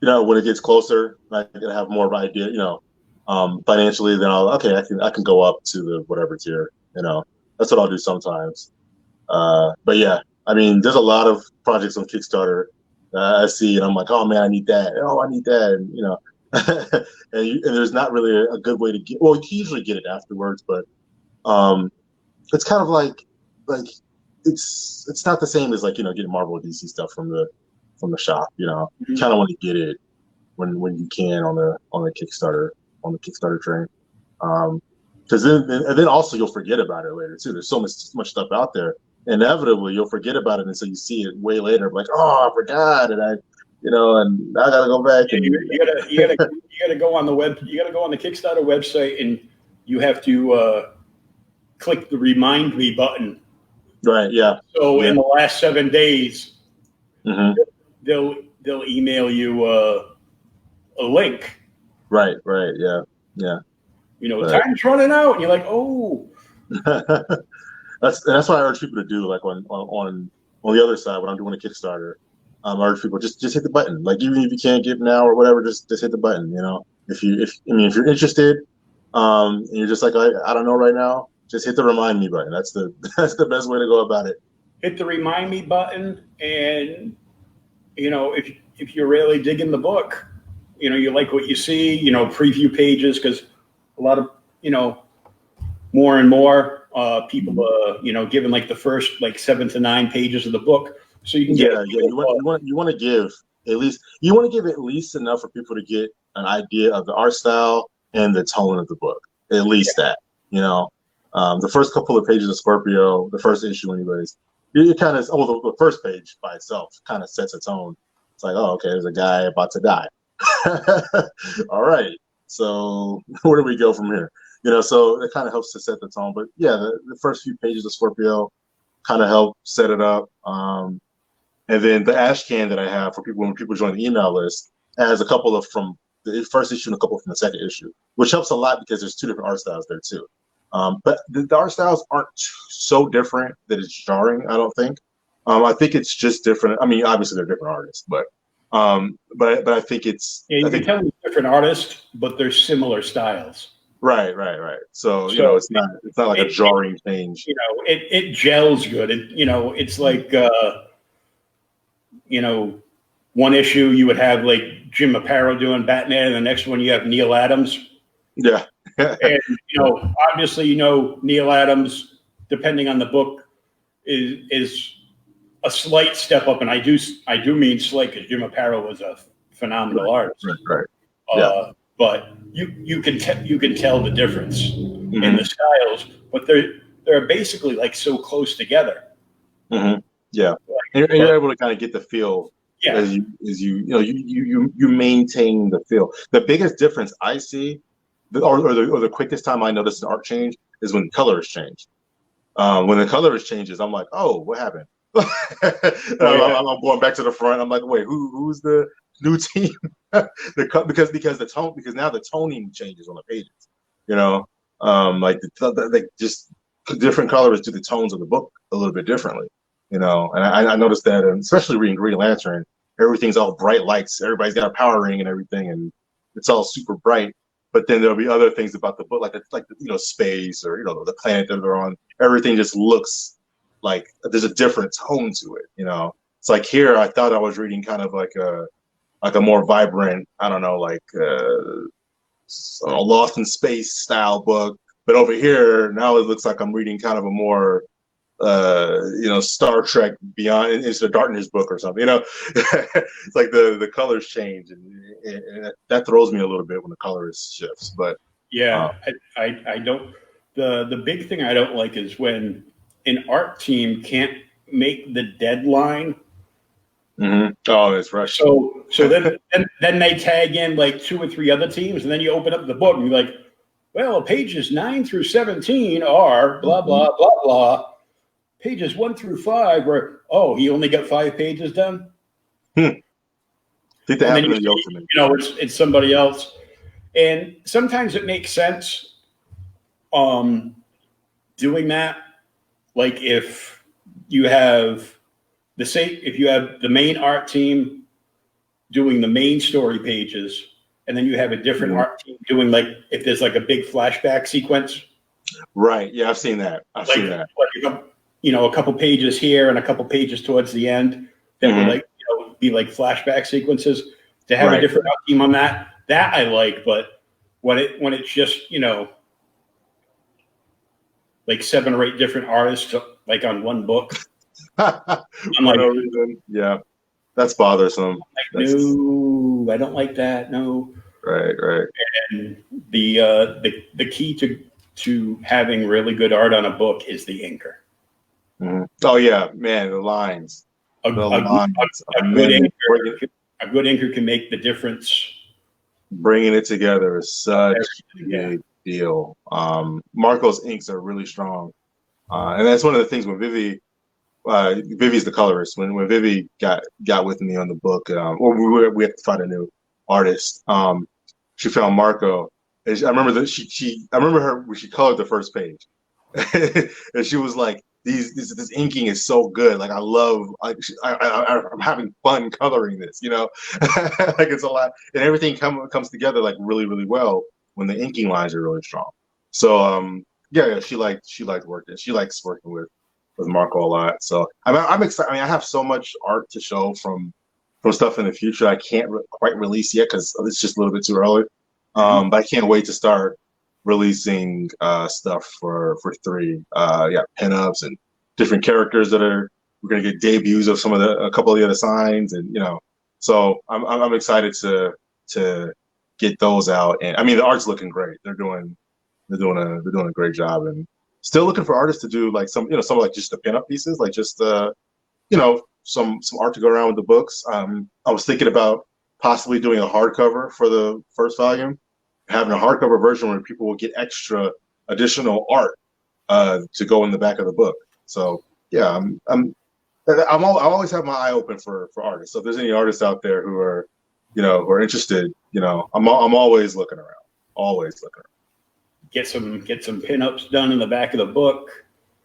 when it gets closer, I can have more of an idea, financially. Then I can go up to the whatever tier. That's what I'll do sometimes. But yeah, I mean, there's a lot of projects on Kickstarter I see, and I'm like, oh man, I need that. Oh, I need that, and and there's not really a good way to get. Well, you can usually get it afterwards, but it's kind of like it's not the same as like getting Marvel or DC stuff from the shop. You Mm-hmm. kind of want to get it when you can on the Kickstarter train. Because then also you'll forget about it later too. There's so much stuff out there. Inevitably, you'll forget about it until you see it way later. Like, oh, I forgot, and and I gotta go back. And you gotta go on the web. You gotta go on the Kickstarter website, and you have to click the Remind Me button. Right. Yeah. So in the last 7 days, mm-hmm. they'll email you a link. Right. Right. Yeah. Yeah. Time's running out, and you're like, oh. That's what I urge people to do. Like on the other side, when I'm doing a Kickstarter, I urge people just hit the button. Like even if you can't give now or whatever, just hit the button. If you're interested, and you're just like I don't know right now, just hit the Remind Me button. That's the best way to go about it. Hit the Remind Me button, and if you're really digging the book, you like what you see. Preview pages, because a lot of more and more people given like the first 7 to 9 pages of the book, so you can get you want to give at least enough for people to get an idea of the art style and the tone of the book, at least that. The first couple of pages of Scorpio, the first issue anyways, it kind of the first page by itself kind of sets a tone. It's like, oh, okay, there's a guy about to die. All right, so where do we go from here? So it kind of helps to set the tone. But yeah, the first few pages of Scorpio kind of help set it up. And then the ash can that I have for people when people join the email list has a couple from the first issue and a couple from the second issue, which helps a lot because there's 2 different art styles there too. But the art styles aren't so different that it's jarring, I don't think. I think it's just different. I mean, obviously they're different artists, but I think it's you can tell they're different artists, but they're similar styles. Right. So it's not like a jarring change. It gels good. It's like one issue you would have like Jim Aparo doing Batman, and the next one you have Neil Adams. Yeah. And obviously Neil Adams, depending on the book, is a slight step up, and I do mean slight because Jim Aparo was a phenomenal artist. Right. Yeah. But you can tell the difference mm-hmm. in the styles, but they're basically like so close together. Mm-hmm. Yeah, and you're able to kind of get the feel as you maintain the feel. The biggest difference I see, or the quickest time I notice an art change is when the color is changed. When the color changes, I'm like, oh, what happened? I'm going back to the front. I'm like, wait, who's the new team? because now the toning changes on the pages. Like just different colors do the tones of the book a little bit differently. And I noticed that, and especially reading Green Lantern, everything's all bright lights. Everybody's got a power ring and everything, and it's all super bright. But then there'll be other things about the book, like space or the planet that they're on. Everything just looks like there's a different tone to it. It's like here I thought I was reading kind of like a more vibrant, I don't know, like a Lost in Space style book. But over here now it looks like I'm reading kind of a more Star Trek Beyond Into the Darkness book or something. It's like the colors change, and that throws me a little bit when the colors shifts. But I don't. The big thing I don't like is when an art team can't make the deadline. Mm-hmm. Oh, that's right. So then they tag in like 2 or 3 other teams, and then you open up the book and you're like, well, pages 9 through 17 are blah blah blah blah. Pages 1 through 5 were, he only got 5 pages done. I think that happened in the Ultimate. It's somebody else, and sometimes it makes sense. Doing that, like if you have the main art team doing the main story pages, and then you have a different art team doing like if there's like a big flashback sequence. Right. Yeah, I've seen that. Seen that. Like, a couple pages here and a couple pages towards the end that would be like flashback sequences. To have a different art team on that I like, but when it's just like 7 or 8 different artists like on one book. For no reason. Yeah, that's bothersome. No, I don't like that. No. Right. And the key to having really good art on a book is the inker. Mm-hmm. Oh yeah, man, the lines. A good inker can make the difference. Bringing it together is such a big deal. Marco's inks are really strong, and that's one of the things when Vivi's the colorist. When Vivi got with me on the book, or we had to find a new artist. She found Marco. And I remember I remember her when she colored the first page, and she was like, "This inking is so good. Like I'm having fun coloring this. Like it's a lot, and everything comes together like really really well when the inking lines are really strong. So yeah, she liked working. She likes working with Marco a lot. So I'm excited. I mean, I have so much art to show from stuff in the future. I can't quite release yet because it's just a little bit too early. But I can't wait to start releasing stuff for 3. Pinups and different characters we're gonna get debuts of a couple of the other signs, and so I'm excited to get those out. And I mean, the art's looking great. They're doing a great job, and still looking for artists to do like some like just the pinup pieces, like just some art to go around with the books. I was thinking about possibly doing a hardcover for the first volume, having a hardcover version where people will get extra additional art to go in the back of the book. So yeah, I always have my eye open for artists. So if there's any artists out there who are interested, I'm always looking around. Always looking around. Get some pinups done in the back of the book.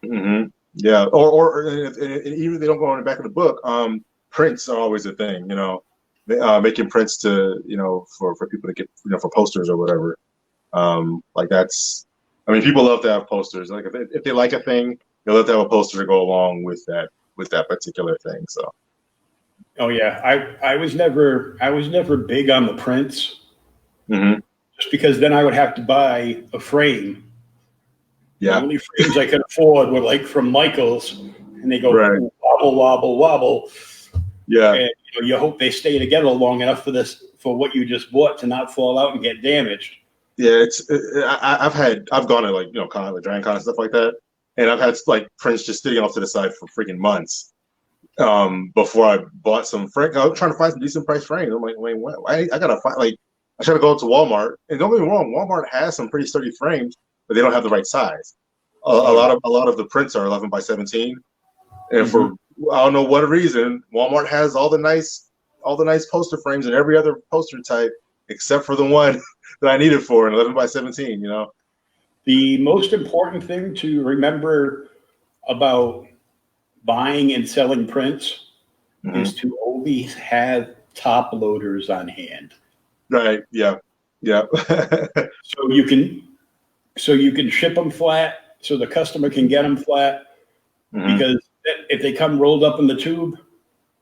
Mm-hmm. Yeah, or even if they don't go on the back of the book, prints are always a thing. Making prints to for people to get for posters or whatever. Like that's, I mean, people love to have posters. Like if they like a thing, they love to have a poster to go along with that particular thing. So. Oh yeah, I was never big on the prints. Mm-hmm. Just because then I would have to buy a frame. Yeah. The only frames I could afford were like from Michaels, and they go right. wobble, wobble, wobble. Yeah. And you hope they stay together long enough for what you just bought to not fall out and get damaged. Yeah, I've gone to like kind of like Dragon Con and stuff like that, and I've had like prints just sitting off to the side for freaking months. Before I bought some frame, I was trying to find some decent price frames. I'm like, wait, what? I gotta find I try to go to Walmart, and don't get me wrong, Walmart has some pretty sturdy frames, but they don't have the right size. A lot of the prints are 11 by 17, and for I don't know what reason, Walmart has all the nice poster frames and every other poster type except for the one that I needed for an 11 by 17. The most important thing to remember about buying and selling prints is to always have top loaders on hand. Right. Yeah. Yeah. So you can ship them flat, so the customer can get them flat. Because if they come rolled up in the tube,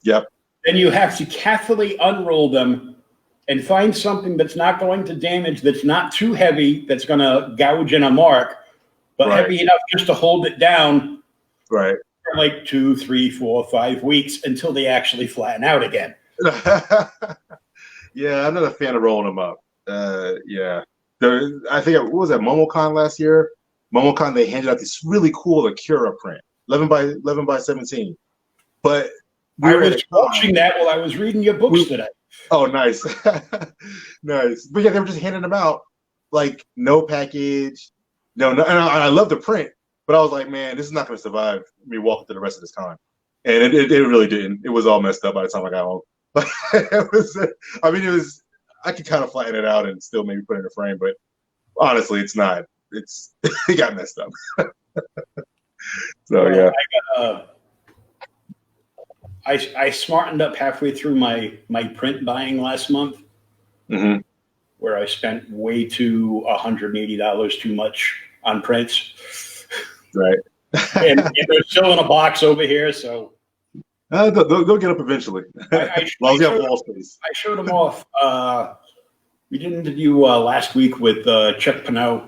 yep, then you have to carefully unroll them and find something that's not going to damage, that's not too heavy, that's going to gouge in a mark, but heavy enough just to hold it down. Right. For like 2, 3, 4, 5 weeks until they actually flatten out again. Yeah, I'm not a fan of rolling them up. Yeah. I think, what was that, MomoCon last year? MomoCon, they handed out this really cool Akira print, 11 by 17. But I was watching that while I was reading your books today. Oh, nice. Nice. But yeah, they were just handing them out, like no package. No, and I love the print, but I was like, man, this is not going to survive me walking through the rest of this con. And it really didn't. It was all messed up by the time I got home. I could kind of flatten it out and still maybe put it in a frame, but honestly, it's not. It got messed up. So yeah. I smartened up halfway through my print buying last month, where I spent way too $180 too much on prints. Right. and they're still in a box over here, so. They'll get up eventually. I showed them off. We did an interview last week with Chuck Pinot,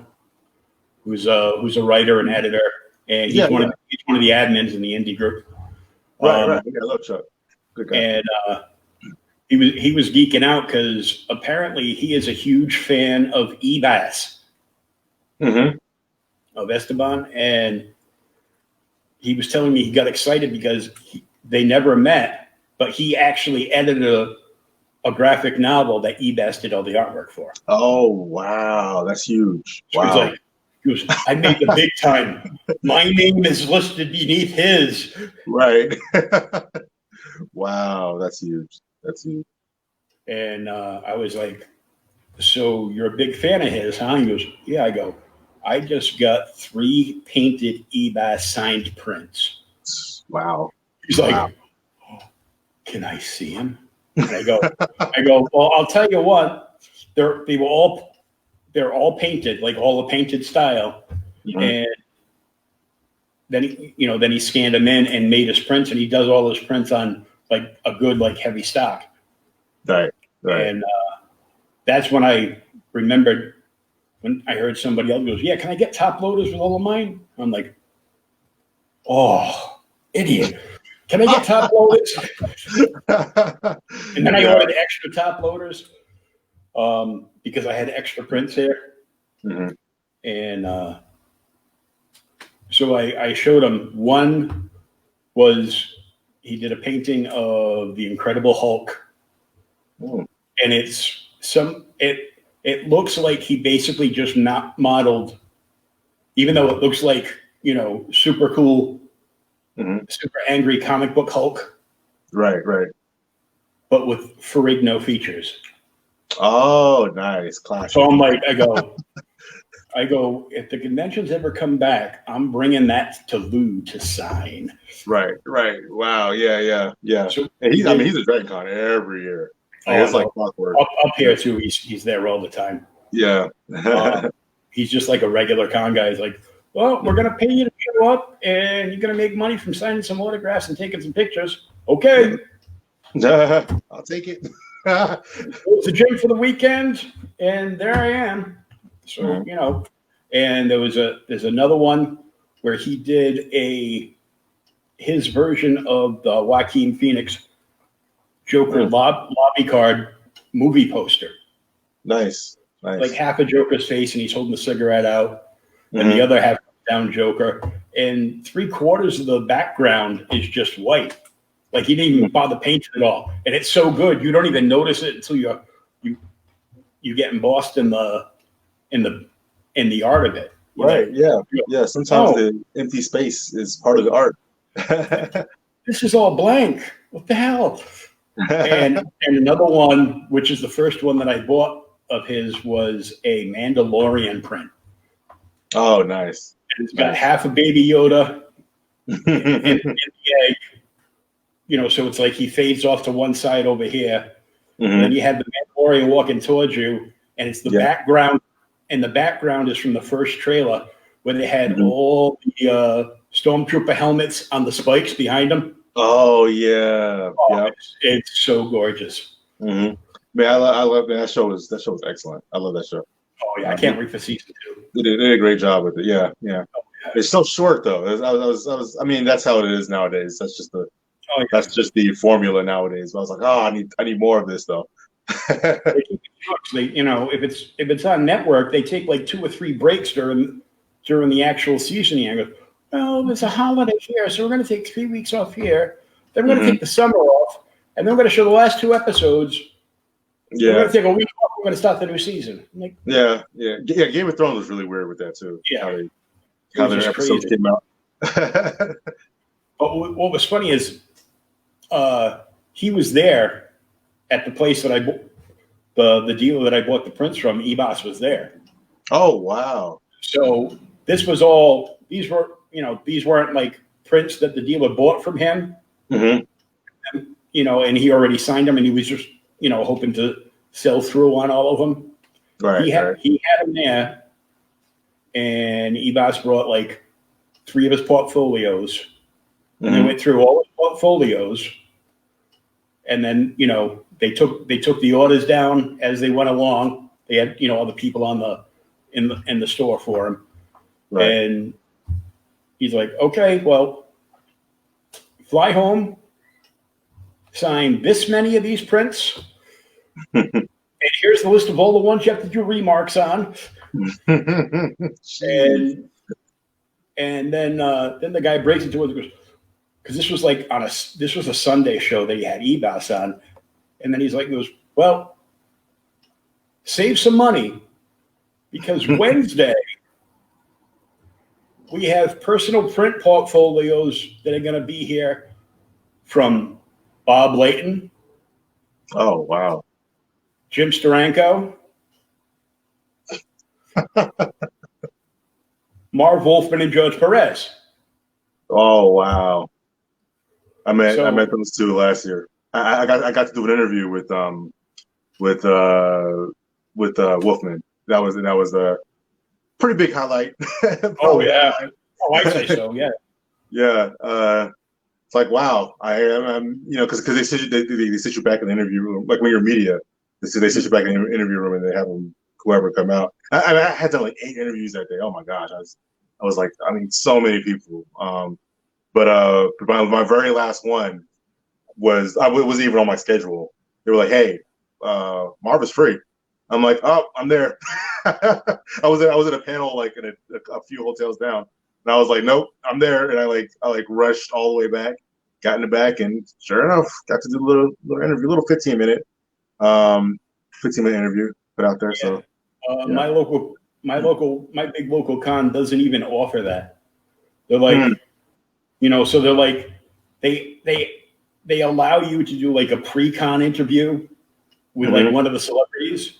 who's a writer and editor, and he's one of the admins in the indie group. Right. Yeah, I love Chuck. Good guy. And he was geeking out because apparently he is a huge fan of Ebass, of Esteban, and he was telling me he got excited because they never met, but he actually edited a graphic novel that Ebass did all the artwork for. Oh wow, that's huge! So wow. He was, I made the big time. My name is listed beneath his. Right. Wow, that's huge. That's huge. And I was like, so you're a big fan of his, huh? He goes, yeah. I go, I just got 3 painted Ebass signed prints. Wow. He's like, oh, can I see him? And I go, well, I'll tell you what, they're all painted, like all the painted style. And then he scanned them in and made his prints, and he does all his prints on like a good, like heavy stock. Right. And that's when I remembered when I heard somebody else goes, yeah, can I get top loaders with all of mine? I'm like, oh, idiot. Can I get top loaders? And then I ordered extra top loaders because I had extra prints here. And so I showed him. One was he did a painting of the Incredible Hulk. And it looks like he basically just not modeled, even though it looks like, super cool, super angry comic book Hulk. Right. But with Ferrigno features. Oh, nice. Classic. So I'm like, I go, if the conventions ever come back, I'm bringing that to Lou to sign. Right. Wow. Yeah. So, and he's a Dragon Con every year. It's like clockwork. Up here too. He's there all the time. Yeah. He's just like a regular con guy. He's like, well, we're gonna pay you to show up, and you're gonna make money from signing some autographs and taking some pictures. Okay. I'll take it. Go to the gym for the weekend, and there I am. So and there's another one where he did his version of the Joaquin Phoenix Joker lobby card movie poster. Nice. Like half a Joker's face, and he's holding the cigarette out, and the other half down Joker, and 3/4 of the background is just white. Like he didn't even bother painting it all, and it's so good you don't even notice it until you get embossed in the art of it. Right. Yeah. Sometimes the empty space is part of the art. This is all blank. What the hell? And another one, which is the first one that I bought of his, was a Mandalorian print. Oh, nice. And it's got half a Baby Yoda in the egg. So it's like he fades off to one side over here. And then you have the Mandalorian walking towards you, and it's the background. And the background is from the first trailer where they had all the Stormtrooper helmets on the spikes behind them. Oh yeah, it's so gorgeous. Man, I love that show. Was excellent. I love that show. Oh yeah, I can't wait for season 2. They did a great job with it. Yeah. Oh, yeah. It's so short though. I mean, that's how it is nowadays. That's just the formula nowadays. But I was like, I need more of this though. If it's on network, they take like 2 or 3 breaks during the actual seasoning. I go, well, there's a holiday here, so we're going to take 3 weeks off here. Then we're going to take the summer off, and then we're going to show the last 2 episodes. Yeah, we're going to take a week off. We're going to start the new season. Like, yeah. Game of Thrones was really weird with that too. Yeah, how their episodes came out. But what was funny is, he was there at the place that I bought the dealer that I bought the prints from. Ebas was there. Oh wow! So this was all. These weren't like prints that the dealer bought from him. And he already signed them, and he was just hoping to sell through on all of them. Right. He had them there, and Ebas brought like 3 of his portfolios. And they went through all his portfolios, and then they took the orders down as they went along. They had all the people in the store for him, Right. And he's like, okay, well, fly home, sign this many of these prints, and here's the list of all the ones you have to do remarks on. and then the guy breaks into it and goes, because this was like this was a Sunday show that he had EBOS on, and then he's like, goes, well, save some money because Wednesday we have personal print portfolios that are going to be here from Bob Layton. Oh, wow. Jim Steranko. Marv Wolfman and George Perez. Oh, wow. I met those two last year. I got to do an interview with Wolfman. That was a pretty big highlight. Oh yeah. Oh, I'd say so. Yeah. Yeah. It's like, wow. I'm because they sit you back in the interview room, like when you're media. They sit you back in the interview room and they have whoever come out. I had done like 8 interviews that day. Oh my gosh, I was like, so many people. But my very last one was even on my schedule. They were like, hey, Marv is free. I'm like, oh, I'm there. I was at a panel like in a few hotels down, and I was like, nope, I'm there. And I rushed all the way back, got in the back, and sure enough, got to do a little interview, a little 15-minute interview put out there. Yeah. So my big local con doesn't even offer that. They're like, so they're like, they allow you to do like a pre-con interview with like one of the celebrities.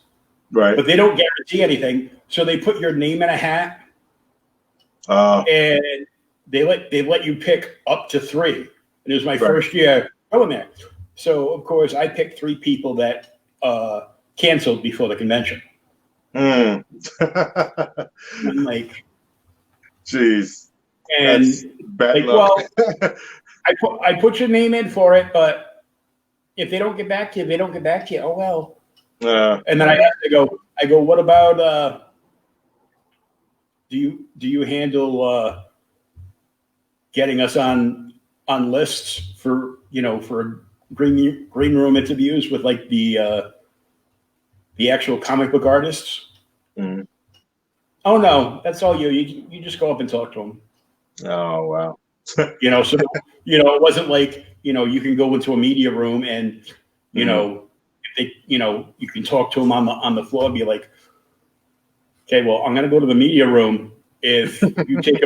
Right. But they don't guarantee anything. So they put your name in a hat. And they let you pick up to 3. And it was my first year going there. So of course I picked 3 people that canceled before the convention. I'm like, jeez. And that's bad luck. Well, I put your name in for it, but if they don't get back to you, they don't get back to you. Oh well. And then I have to go. I go. What about? Do you handle getting us on lists for for green room interviews with like the actual comic book artists? Mm. Oh no, that's all you. You just go up and talk to them. Oh wow. So it wasn't like you can go into a media room and if they you can talk to them on the floor and be like, okay, well, I'm gonna go to the media room if you take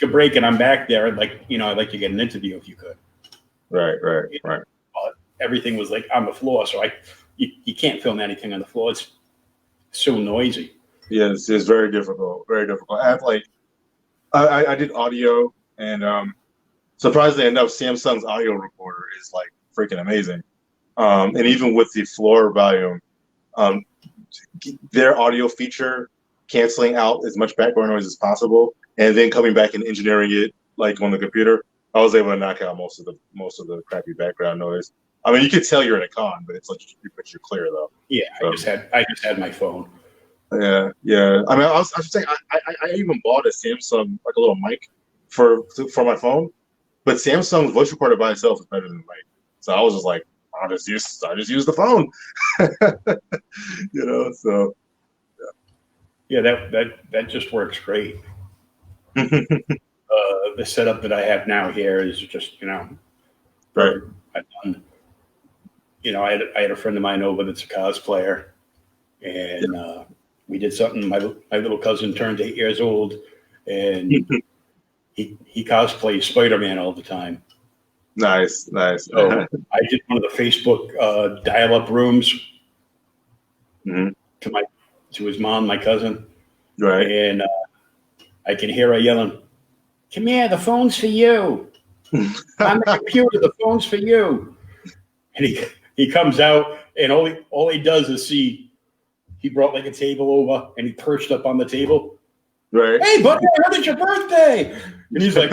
a break and I'm back there, and I'd like to get an interview if you could. Right. Everything was like on the floor, so you can't film anything on the floor. It's so noisy. Yes, it's very difficult. Very difficult. I have I did audio, and surprisingly enough, Samsung's audio recorder is like freaking amazing. And even with the floor volume, their audio feature canceling out as much background noise as possible, and then coming back and engineering it like on the computer, I was able to knock out most of the crappy background noise. I mean, you could tell you're in a con, but it's like you're clear though. Yeah, so. I just had my phone. Yeah. I mean, I should say I even bought a Samsung, like a little mic for my phone, but Samsung's voice recorder by itself is better than the mic. So I was just like, I just use the phone. So yeah, that just works great. The setup that I have now here is just right. I've done. I had a friend of mine over that's a cosplayer, and we did something. My little cousin turned 8 years old, and he cosplays Spider-Man all the time. Nice. So I did one of the Facebook dial-up rooms to his mom, my cousin, right? And I can hear her yelling, "Come here, the phone's for you. On the computer, the phone's for you." And he comes out, and all he does is see. He brought like a table over, and he perched up on the table. Right. "Hey, buddy, I heard it's your birthday." And he's like,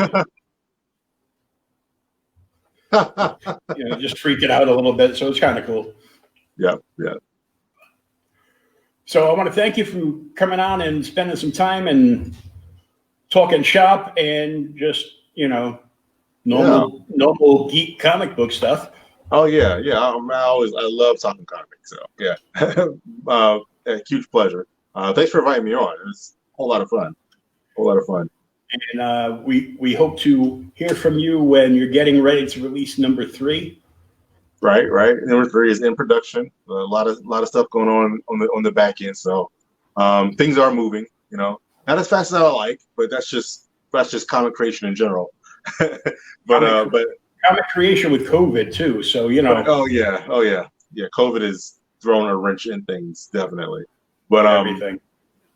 just freaking out a little bit. So it's kind of cool. Yeah. So I want to thank you for coming on and spending some time and, talking shop and just, normal geek comic book stuff. Oh yeah, yeah. I love talking comics. So yeah, a huge pleasure. Thanks for inviting me on. It was a whole lot of fun. A whole lot of fun. And we hope to hear from you when you're getting ready to release number 3. Right. Number 3 is in production. A lot of stuff going on the back end. So things are moving. Not as fast as I like, but that's just comic creation in general. but comic creation with COVID too. So Oh yeah. COVID has thrown a wrench in things, definitely. But everything.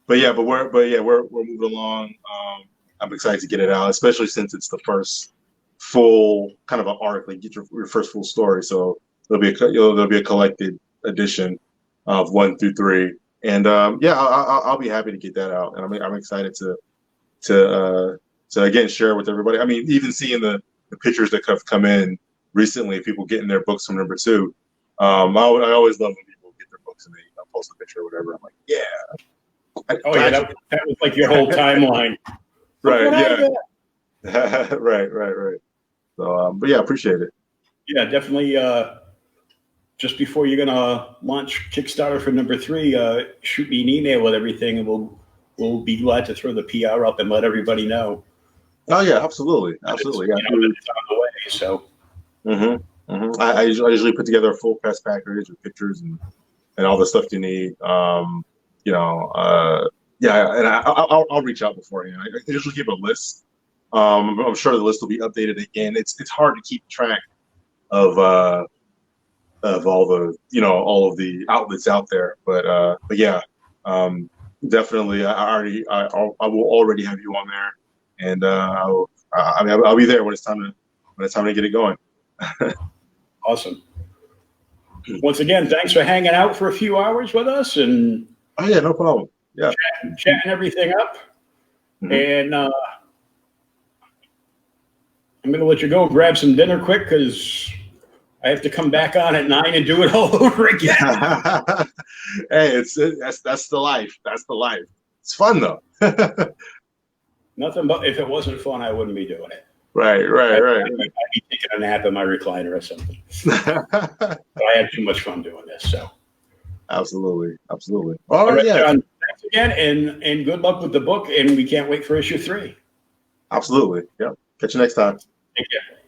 We're moving along. I'm excited to get it out, especially since it's the first full kind of an arc, like get your first full story. So there'll be a collected edition of 1 through 3, and I'll be happy to get that out, and I'm excited to again share with everybody. I mean, even seeing the pictures that have come in recently, people getting their books from number 2. I always love when people get their books and they post a picture or whatever. I'm like, yeah. That was like your whole timeline. Right. Yeah. Right. So, but yeah, appreciate it. Yeah, definitely. Just before you're gonna launch Kickstarter for number 3, shoot me an email with everything, and we'll be glad to throw the PR up and let everybody know. Oh yeah, absolutely. Yeah. It's on the way. So. I usually put together a full press package with pictures and all the stuff you need. And I'll reach out beforehand. I usually keep a list. I'm sure the list will be updated again. It's hard to keep track of all the all of the outlets out there, but yeah, definitely. I will already have you on there, and I'll be there when it's time to get it going. Awesome. Once again, thanks for hanging out for a few hours with us, and oh yeah, no problem. Yeah, chatting everything up. And I'm going to let you go grab some dinner quick because I have to come back on at 9 and do it all over again. Hey, that's the life. That's the life. It's fun though. Nothing but if it wasn't fun, I wouldn't be doing it. Right. I'd be taking a nap in my recliner or something. But I had too much fun doing this. So absolutely. All right, yeah. John, thanks again, and good luck with the book. And we can't wait for issue 3. Absolutely. Yeah. Catch you next time. Take care.